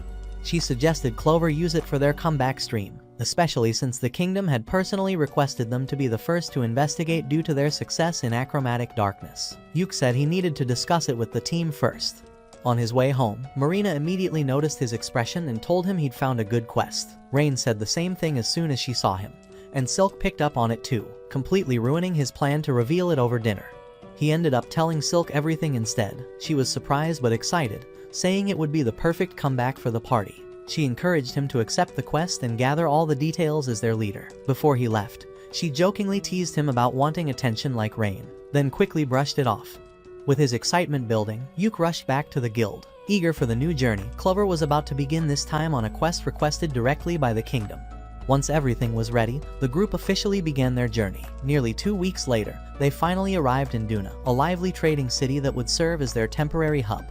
She suggested Clover use it for their comeback stream, especially since the kingdom had personally requested them to be the first to investigate due to their success in Achromatic Darkness. Yuke said he needed to discuss it with the team first. On his way home, Marina immediately noticed his expression and told him he'd found a good quest. Rain said the same thing as soon as she saw him, and Silk picked up on it too, completely ruining his plan to reveal it over dinner. He ended up telling Silk everything instead. She was surprised but excited, saying it would be the perfect comeback for the party. She encouraged him to accept the quest and gather all the details as their leader. Before he left, she jokingly teased him about wanting attention like Rain, then quickly brushed it off. With his excitement building, Yuke rushed back to the guild. Eager for the new journey, Clover was about to begin, this time on a quest requested directly by the kingdom. Once everything was ready, the group officially began their journey. Nearly 2 weeks later, they finally arrived in Duna, a lively trading city that would serve as their temporary hub.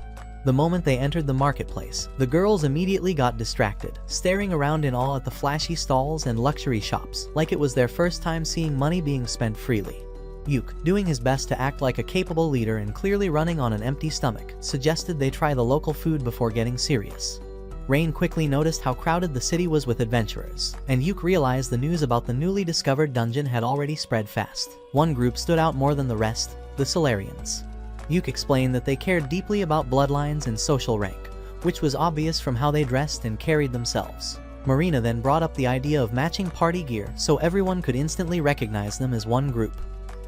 The moment they entered the marketplace, the girls immediately got distracted, staring around in awe at the flashy stalls and luxury shops, like it was their first time seeing money being spent freely. Yuke, doing his best to act like a capable leader and clearly running on an empty stomach, suggested they try the local food before getting serious. Rain quickly noticed how crowded the city was with adventurers, and Yuke realized the news about the newly discovered dungeon had already spread fast. One group stood out more than the rest, the Solarians. Yuke explained that they cared deeply about bloodlines and social rank, which was obvious from how they dressed and carried themselves. Marina then brought up the idea of matching party gear so everyone could instantly recognize them as one group.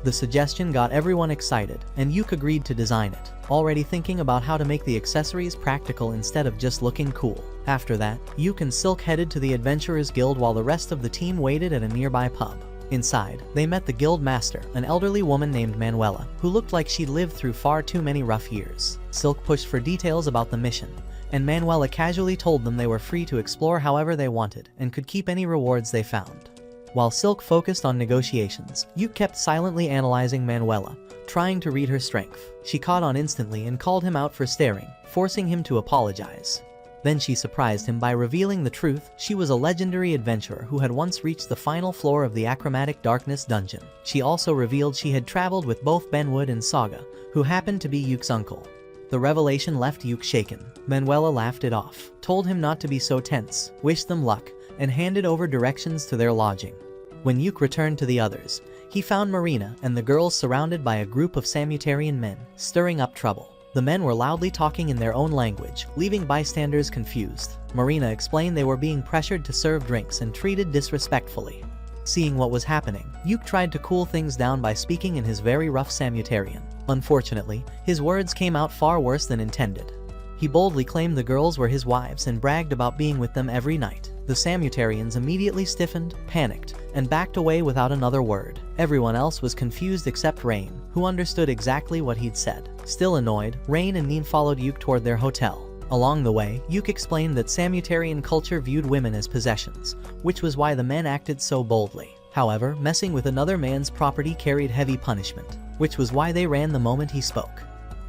The suggestion got everyone excited, and Yuke agreed to design it, already thinking about how to make the accessories practical instead of just looking cool. After that, Yuke and Silk headed to the Adventurers Guild while the rest of the team waited at a nearby pub. Inside, they met the guild master, an elderly woman named Manuela, who looked like she'd lived through far too many rough years. Silk pushed for details about the mission, and Manuela casually told them they were free to explore however they wanted and could keep any rewards they found. While Silk focused on negotiations, Yuke kept silently analyzing Manuela, trying to read her strength. She caught on instantly and called him out for staring, forcing him to apologize. Then she surprised him by revealing the truth. She was a legendary adventurer who had once reached the final floor of the Achromatic Darkness dungeon. She also revealed she had traveled with both Benwood and Saga, who happened to be Yuke's uncle. The revelation left Yuke shaken. Manuela laughed it off, told him not to be so tense, wished them luck, and handed over directions to their lodging. When Yuke returned to the others, he found Marina and the girls surrounded by a group of Samutarian men, stirring up trouble. The men were loudly talking in their own language, leaving bystanders confused. Marina explained they were being pressured to serve drinks and treated disrespectfully. Seeing what was happening, Yuk tried to cool things down by speaking in his very rough Samutarian. Unfortunately, his words came out far worse than intended. He boldly claimed the girls were his wives and bragged about being with them every night. The Samutarians immediately stiffened, panicked, and backed away without another word. Everyone else was confused except Rain, who understood exactly what he'd said. Still annoyed, Rain and Neen followed Yuk toward their hotel. Along the way, Yuk explained that Samutarian culture viewed women as possessions, which was why the men acted so boldly. However, messing with another man's property carried heavy punishment, which was why they ran the moment he spoke.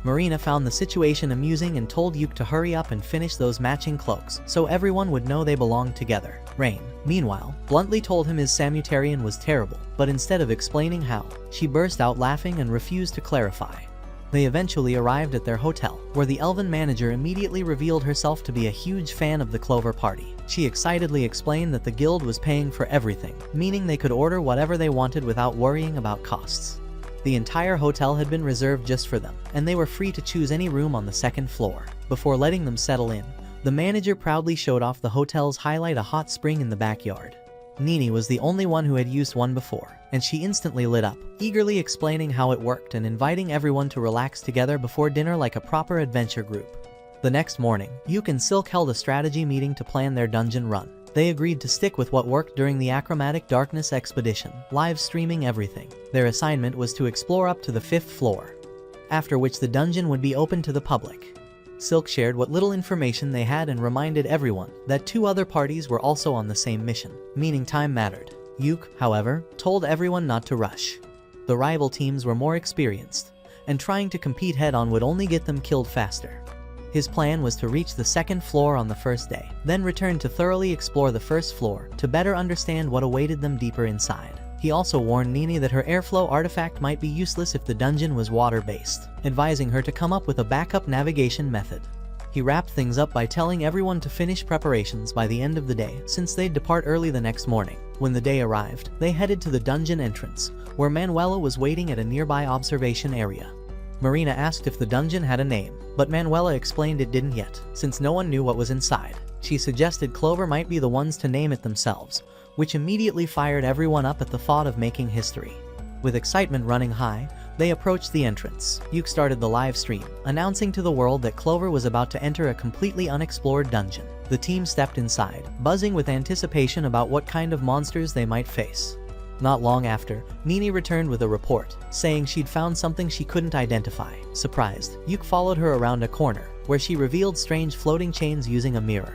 Marina found the situation amusing and told Yuk to hurry up and finish those matching cloaks so everyone would know they belonged together. Rain, meanwhile, bluntly told him his Samutarian was terrible, but instead of explaining how, she burst out laughing and refused to clarify. They eventually arrived at their hotel, where the elven manager immediately revealed herself to be a huge fan of the Clover Party. She excitedly explained that the guild was paying for everything, meaning they could order whatever they wanted without worrying about costs. The entire hotel had been reserved just for them, and they were free to choose any room on the second floor. Before letting them settle in, the manager proudly showed off the hotel's highlight, a hot spring in the backyard. Nini was the only one who had used one before, and she instantly lit up, eagerly explaining how it worked and inviting everyone to relax together before dinner like a proper adventure group. The next morning, Yuk and Silk held a strategy meeting to plan their dungeon run. They agreed to stick with what worked during the Achromatic Darkness expedition, live streaming everything. Their assignment was to explore up to the 5th floor, after which the dungeon would be open to the public. Silk shared what little information they had and reminded everyone that 2 other parties were also on the same mission, meaning time mattered. Yuk, however, told everyone not to rush. The rival teams were more experienced, and trying to compete head-on would only get them killed faster. His plan was to reach the 2nd floor on the first day, then return to thoroughly explore the 1st floor to better understand what awaited them deeper inside. He also warned Nini that her airflow artifact might be useless if the dungeon was water-based, advising her to come up with a backup navigation method. He wrapped things up by telling everyone to finish preparations by the end of the day, since they'd depart early the next morning. When the day arrived, they headed to the dungeon entrance, where Manuela was waiting at a nearby observation area. Marina asked if the dungeon had a name, but Manuela explained it didn't yet, since no one knew what was inside. She suggested Clover might be the ones to name it themselves, which immediately fired everyone up at the thought of making history. With excitement running high, they approached the entrance. Yuk started the live stream, announcing to the world that Clover was about to enter a completely unexplored dungeon. The team stepped inside, buzzing with anticipation about what kind of monsters they might face. Not long after, Nini returned with a report, saying she'd found something she couldn't identify. Surprised, Yuk followed her around a corner, where she revealed strange floating chains using a mirror.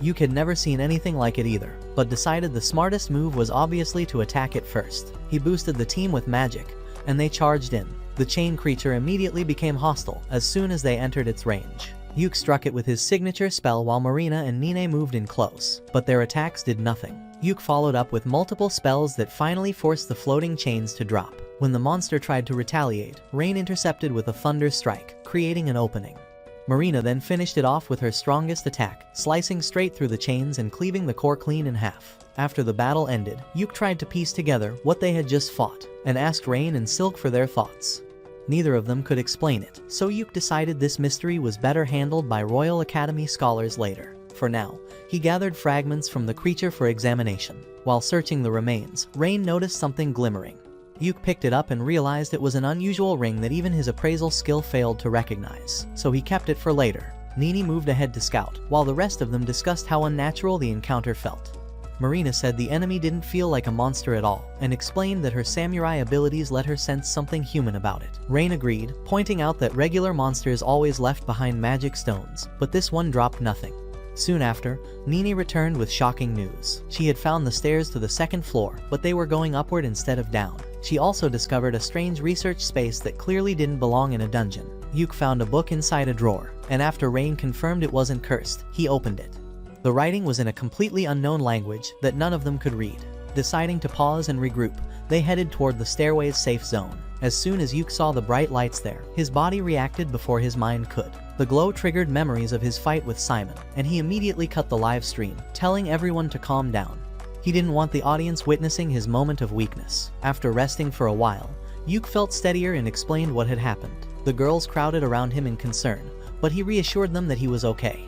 Yuk had never seen anything like it either, but decided the smartest move was obviously to attack it first. He boosted the team with magic, and they charged in. The chain creature immediately became hostile as soon as they entered its range. Yuk struck it with his signature spell while Marina and Nine moved in close, but their attacks did nothing. Yuk followed up with multiple spells that finally forced the floating chains to drop. When the monster tried to retaliate, Rain intercepted with a thunder strike, creating an opening. Marina then finished it off with her strongest attack, slicing straight through the chains and cleaving the core clean in half. After the battle ended, Yuk tried to piece together what they had just fought, and asked Rain and Silk for their thoughts. Neither of them could explain it, so Yuk decided this mystery was better handled by Royal Academy scholars later. For now, he gathered fragments from the creature for examination. While searching the remains, Rain noticed something glimmering. Yuk picked it up and realized it was an unusual ring that even his appraisal skill failed to recognize, so he kept it for later. Nini moved ahead to scout, while the rest of them discussed how unnatural the encounter felt. Marina said the enemy didn't feel like a monster at all, and explained that her samurai abilities let her sense something human about it. Rain agreed, pointing out that regular monsters always left behind magic stones, but this one dropped nothing. Soon after, Nini returned with shocking news. She had found the stairs to the 2nd floor, but they were going upward instead of down. She also discovered a strange research space that clearly didn't belong in a dungeon. Yuk found a book inside a drawer, and after Rain confirmed it wasn't cursed, he opened it. The writing was in a completely unknown language that none of them could read. Deciding to pause and regroup, they headed toward the stairway's safe zone. As soon as Yuk saw the bright lights there, his body reacted before his mind could. The glow triggered memories of his fight with Simon, and he immediately cut the live stream, telling everyone to calm down. He didn't want the audience witnessing his moment of weakness. After resting for a while, Yuk felt steadier and explained what had happened. The girls crowded around him in concern, but he reassured them that he was okay.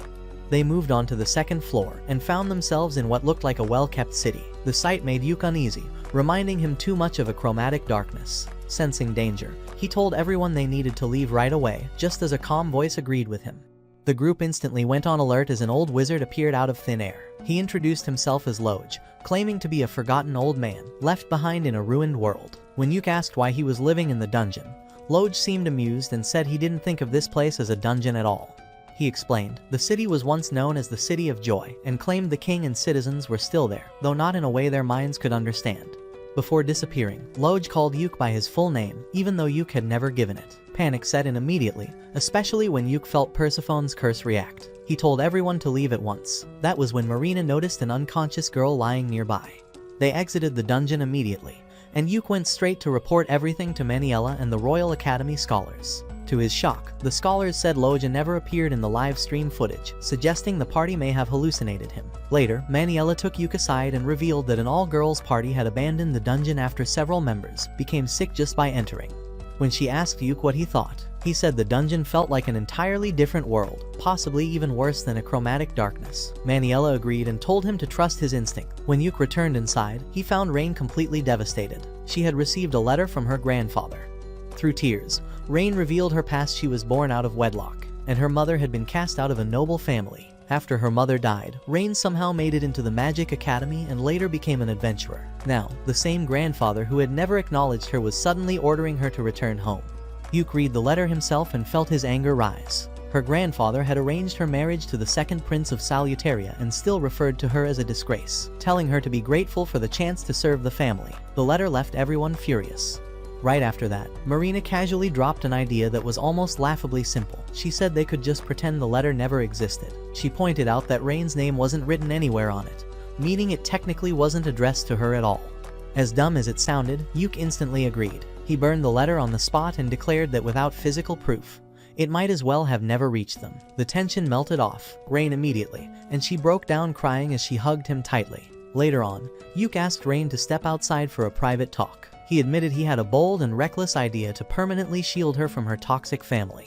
They moved on to the 2nd floor and found themselves in what looked like a well-kept city. The sight made Yuk uneasy, reminding him too much of a chromatic darkness. Sensing danger, he told everyone they needed to leave right away, just as a calm voice agreed with him. The group instantly went on alert as an old wizard appeared out of thin air. He introduced himself as Loj, claiming to be a forgotten old man, left behind in a ruined world. When Yuke asked why he was living in the dungeon, Loj seemed amused and said he didn't think of this place as a dungeon at all. He explained, the city was once known as the City of Joy, and claimed the king and citizens were still there, though not in a way their minds could understand. Before disappearing, Loj called Yuke by his full name, even though Yuke had never given it. Panic set in immediately, especially when Yuke felt Persephone's curse react. He told everyone to leave at once. That was when Marina noticed an unconscious girl lying nearby. They exited the dungeon immediately, and Yuke went straight to report everything to Maniela and the Royal Academy scholars. To his shock, the scholars said Loja never appeared in the live stream footage, suggesting the party may have hallucinated him. Later, Maniela took Yuke aside and revealed that an all-girls party had abandoned the dungeon after several members became sick just by entering. When she asked Yuke what he thought, he said the dungeon felt like an entirely different world, possibly even worse than a chromatic darkness. Maniela agreed and told him to trust his instinct. When Yuke returned inside, he found Rain completely devastated. She had received a letter from her grandfather. Through tears, Rain revealed her past. She was born out of wedlock, and her mother had been cast out of a noble family. After her mother died, Rain somehow made it into the Magic Academy and later became an adventurer. Now, the same grandfather who had never acknowledged her was suddenly ordering her to return home. Yuke read the letter himself and felt his anger rise. Her grandfather had arranged her marriage to the second prince of Salutaria and still referred to her as a disgrace, telling her to be grateful for the chance to serve the family. The letter left everyone furious. Right after that, Marina casually dropped an idea that was almost laughably simple. She said they could just pretend the letter never existed. She pointed out that Rain's name wasn't written anywhere on it, meaning it technically wasn't addressed to her at all. As dumb as it sounded, Yuke instantly agreed. He burned the letter on the spot and declared that without physical proof, it might as well have never reached them. The tension melted off Rain immediately, and she broke down crying as she hugged him tightly. Later on, Yuke asked Rain to step outside for a private talk. He admitted he had a bold and reckless idea to permanently shield her from her toxic family.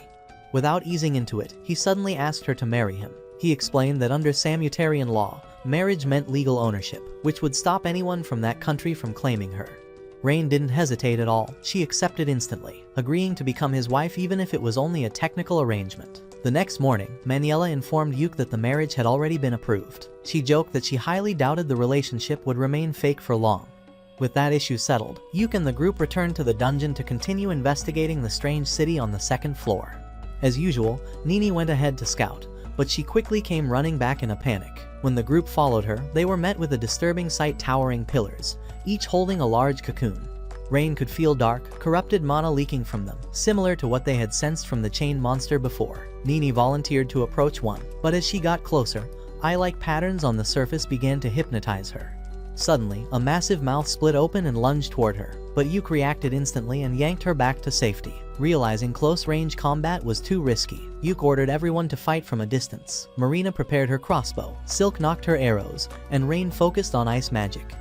Without easing into it, he suddenly asked her to marry him. He explained that under Salutarian law, marriage meant legal ownership, which would stop anyone from that country from claiming her. Rain didn't hesitate at all. She accepted instantly, agreeing to become his wife even if it was only a technical arrangement. The next morning, Maniela informed Yuke that the marriage had already been approved. She joked that she highly doubted the relationship would remain fake for long. With that issue settled, Yuke and the group returned to the dungeon to continue investigating the strange city on the second floor. As usual, Nini went ahead to scout, but she quickly came running back in a panic. When the group followed her, they were met with a disturbing sight: towering pillars, each holding a large cocoon. Rain could feel dark, corrupted mana leaking from them, similar to what they had sensed from the chain monster before. Nini volunteered to approach one, but as she got closer, eye-like patterns on the surface began to hypnotize her. Suddenly, a massive mouth split open and lunged toward her, but Yuke reacted instantly and yanked her back to safety. Realizing close-range combat was too risky, Yuke ordered everyone to fight from a distance. Marina prepared her crossbow, Silk knocked her arrows, and Rain focused on ice magic.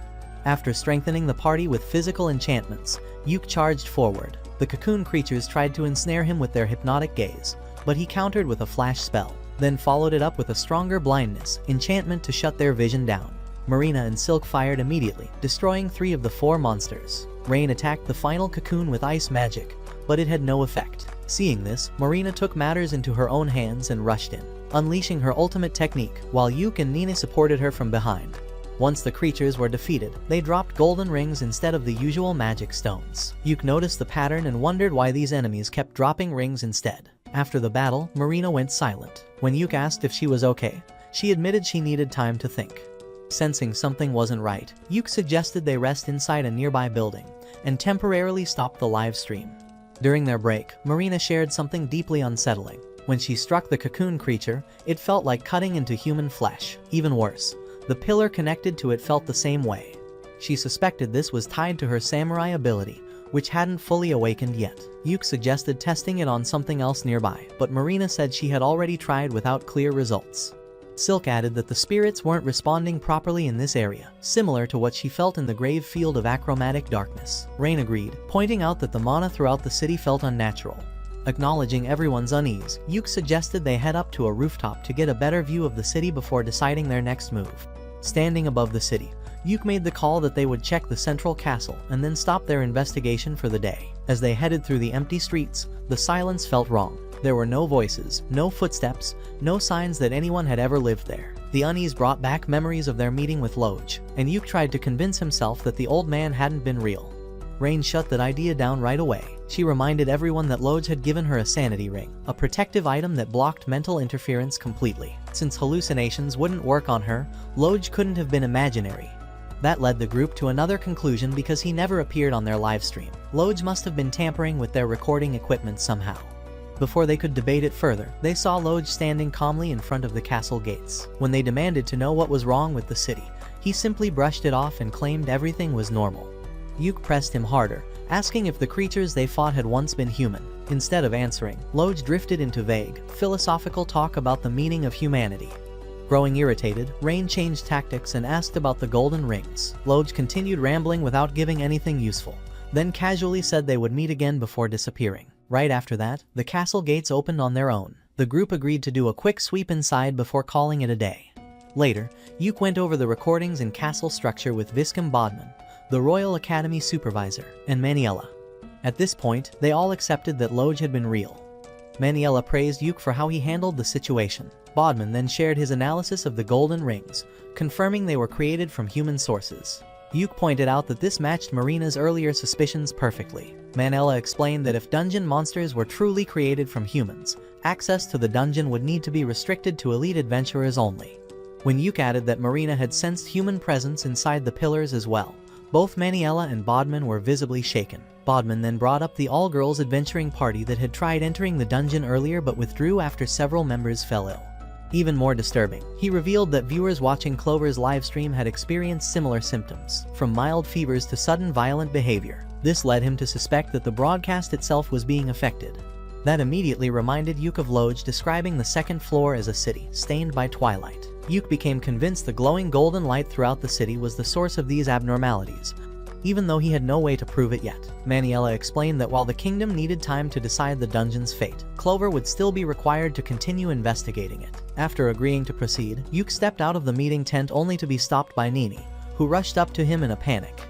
After strengthening the party with physical enchantments, Yuke charged forward. The cocoon creatures tried to ensnare him with their hypnotic gaze, but he countered with a flash spell, then followed it up with a stronger blindness enchantment to shut their vision down. Marina and Silk fired immediately, destroying 3 of the 4 monsters. Rain attacked the final cocoon with ice magic, but it had no effect. Seeing this, Marina took matters into her own hands and rushed in, unleashing her ultimate technique, while Yuke and Nina supported her from behind. Once the creatures were defeated, they dropped golden rings instead of the usual magic stones. Yuke noticed the pattern and wondered why these enemies kept dropping rings instead. After the battle, Marina went silent. When Yuke asked if she was okay, she admitted she needed time to think. Sensing something wasn't right, Yuke suggested they rest inside a nearby building and temporarily stop the live stream. During their break, Marina shared something deeply unsettling. When she struck the cocoon creature, it felt like cutting into human flesh. Even worse, the pillar connected to it felt the same way. She suspected this was tied to her samurai ability, which hadn't fully awakened yet. Yuke suggested testing it on something else nearby, but Marina said she had already tried without clear results. Silk added that the spirits weren't responding properly in this area, similar to what she felt in the grave field of achromatic darkness. Rain agreed, pointing out that the mana throughout the city felt unnatural. Acknowledging everyone's unease, Yuke suggested they head up to a rooftop to get a better view of the city before deciding their next move. Standing above the city, Yuke made the call that they would check the central castle and then stop their investigation for the day. As they headed through the empty streets, the silence felt wrong. There were no voices, no footsteps, no signs that anyone had ever lived there. The unease brought back memories of their meeting with Loj, and Yuke tried to convince himself that the old man hadn't been real. Rain shut that idea down right away. She reminded everyone that Loj had given her a sanity ring, a protective item that blocked mental interference completely. Since hallucinations wouldn't work on her, Loj couldn't have been imaginary. That led the group to another conclusion because he never appeared on their live stream. Loj must have been tampering with their recording equipment somehow. Before they could debate it further, they saw Loj standing calmly in front of the castle gates. When they demanded to know what was wrong with the city, he simply brushed it off and claimed everything was normal. Yuke pressed him harder, asking if the creatures they fought had once been human. Instead of answering, Loj drifted into vague, philosophical talk about the meaning of humanity. Growing irritated, Rain changed tactics and asked about the golden rings. Loj continued rambling without giving anything useful, then casually said they would meet again before disappearing. Right after that, the castle gates opened on their own. The group agreed to do a quick sweep inside before calling it a day. Later, Yuke went over the recordings and castle structure with Viscom Bodman, the Royal Academy supervisor, and Maniela. At this point, they all accepted that Loj had been real. Maniela praised Yuke for how he handled the situation. Bodman then shared his analysis of the golden rings, confirming they were created from human sources. Yuke pointed out that this matched Marina's earlier suspicions perfectly. Maniela explained that if dungeon monsters were truly created from humans, access to the dungeon would need to be restricted to elite adventurers only. When Yuke added that Marina had sensed human presence inside the pillars as well, both Maniela and Bodman were visibly shaken. Bodman then brought up the all-girls adventuring party that had tried entering the dungeon earlier but withdrew after several members fell ill. Even more disturbing, he revealed that viewers watching Clover's livestream had experienced similar symptoms, from mild fevers to sudden violent behavior. This led him to suspect that the broadcast itself was being affected. That immediately reminded Yuke of Loj describing the second floor as a city stained by twilight. Yuke became convinced the glowing golden light throughout the city was the source of these abnormalities, even though he had no way to prove it yet. Maniela explained that while the kingdom needed time to decide the dungeon's fate, Clover would still be required to continue investigating it. After agreeing to proceed, Yuke stepped out of the meeting tent only to be stopped by Nini, who rushed up to him in a panic.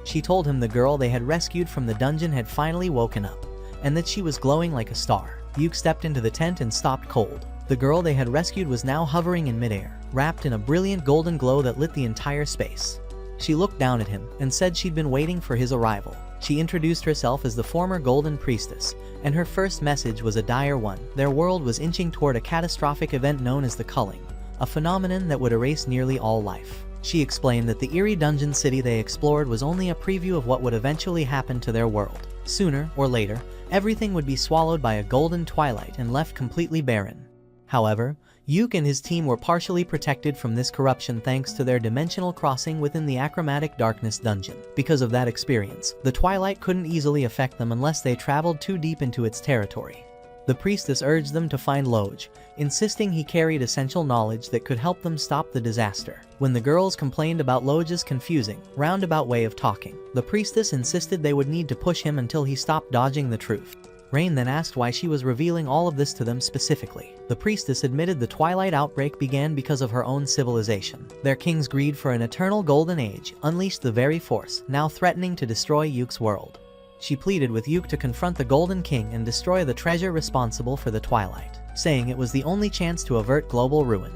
She told him the girl they had rescued from the dungeon had finally woken up, and that she was glowing like a star. Yuke stepped into the tent and stopped cold. The girl they had rescued was now hovering in midair, wrapped in a brilliant golden glow that lit the entire space. She looked down at him and said she'd been waiting for his arrival. She introduced herself as the former Golden Priestess, and her first message was a dire one. Their world was inching toward a catastrophic event known as the culling, a phenomenon that would erase nearly all life. She explained that the eerie dungeon city they explored was only a preview of what would eventually happen to their world. Sooner or later, everything would be swallowed by a golden twilight and left completely barren. However, Yuke and his team were partially protected from this corruption thanks to their dimensional crossing within the Achromatic Darkness dungeon. Because of that experience, the twilight couldn't easily affect them unless they traveled too deep into its territory. The priestess urged them to find Loj, insisting he carried essential knowledge that could help them stop the disaster. When the girls complained about Loj's confusing, roundabout way of talking, the priestess insisted they would need to push him until he stopped dodging the truth. Rain then asked why she was revealing all of this to them specifically. The priestess admitted the Twilight outbreak began because of her own civilization. Their king's greed for an eternal golden age unleashed the very force, now threatening to destroy Yuke's world. She pleaded with Yuke to confront the Golden King and destroy the treasure responsible for the Twilight, saying it was the only chance to avert global ruin.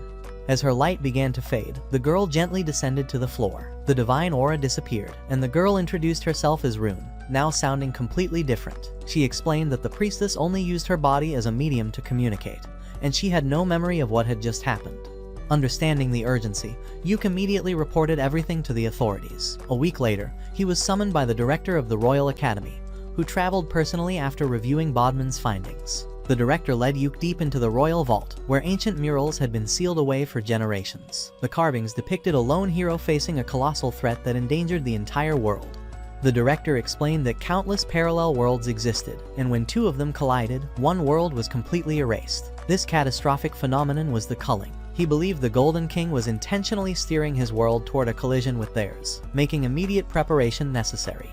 As her light began to fade, the girl gently descended to the floor. The divine aura disappeared, and the girl introduced herself as Rune, now sounding completely different. She explained that the priestess only used her body as a medium to communicate, and she had no memory of what had just happened. Understanding the urgency, Yuke immediately reported everything to the authorities. A week later, he was summoned by the director of the Royal Academy, who traveled personally after reviewing Bodman's findings. The director led Yuke deep into the royal vault, where ancient murals had been sealed away for generations. The carvings depicted a lone hero facing a colossal threat that endangered the entire world. The director explained that countless parallel worlds existed, and when two of them collided, one world was completely erased. This catastrophic phenomenon was the culling. He believed the Golden King was intentionally steering his world toward a collision with theirs, making immediate preparation necessary.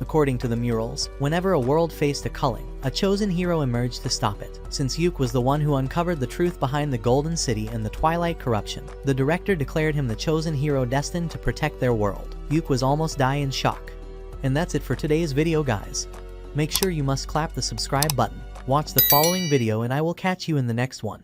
According to the murals, whenever a world faced a culling, a chosen hero emerged to stop it. Since Yuke was the one who uncovered the truth behind the Golden City and the Twilight corruption, the director declared him the chosen hero destined to protect their world. Yuke was almost die in shock. And that's it for today's video, guys. Make sure you must clap the subscribe button, watch the following video, and I will catch you in the next one.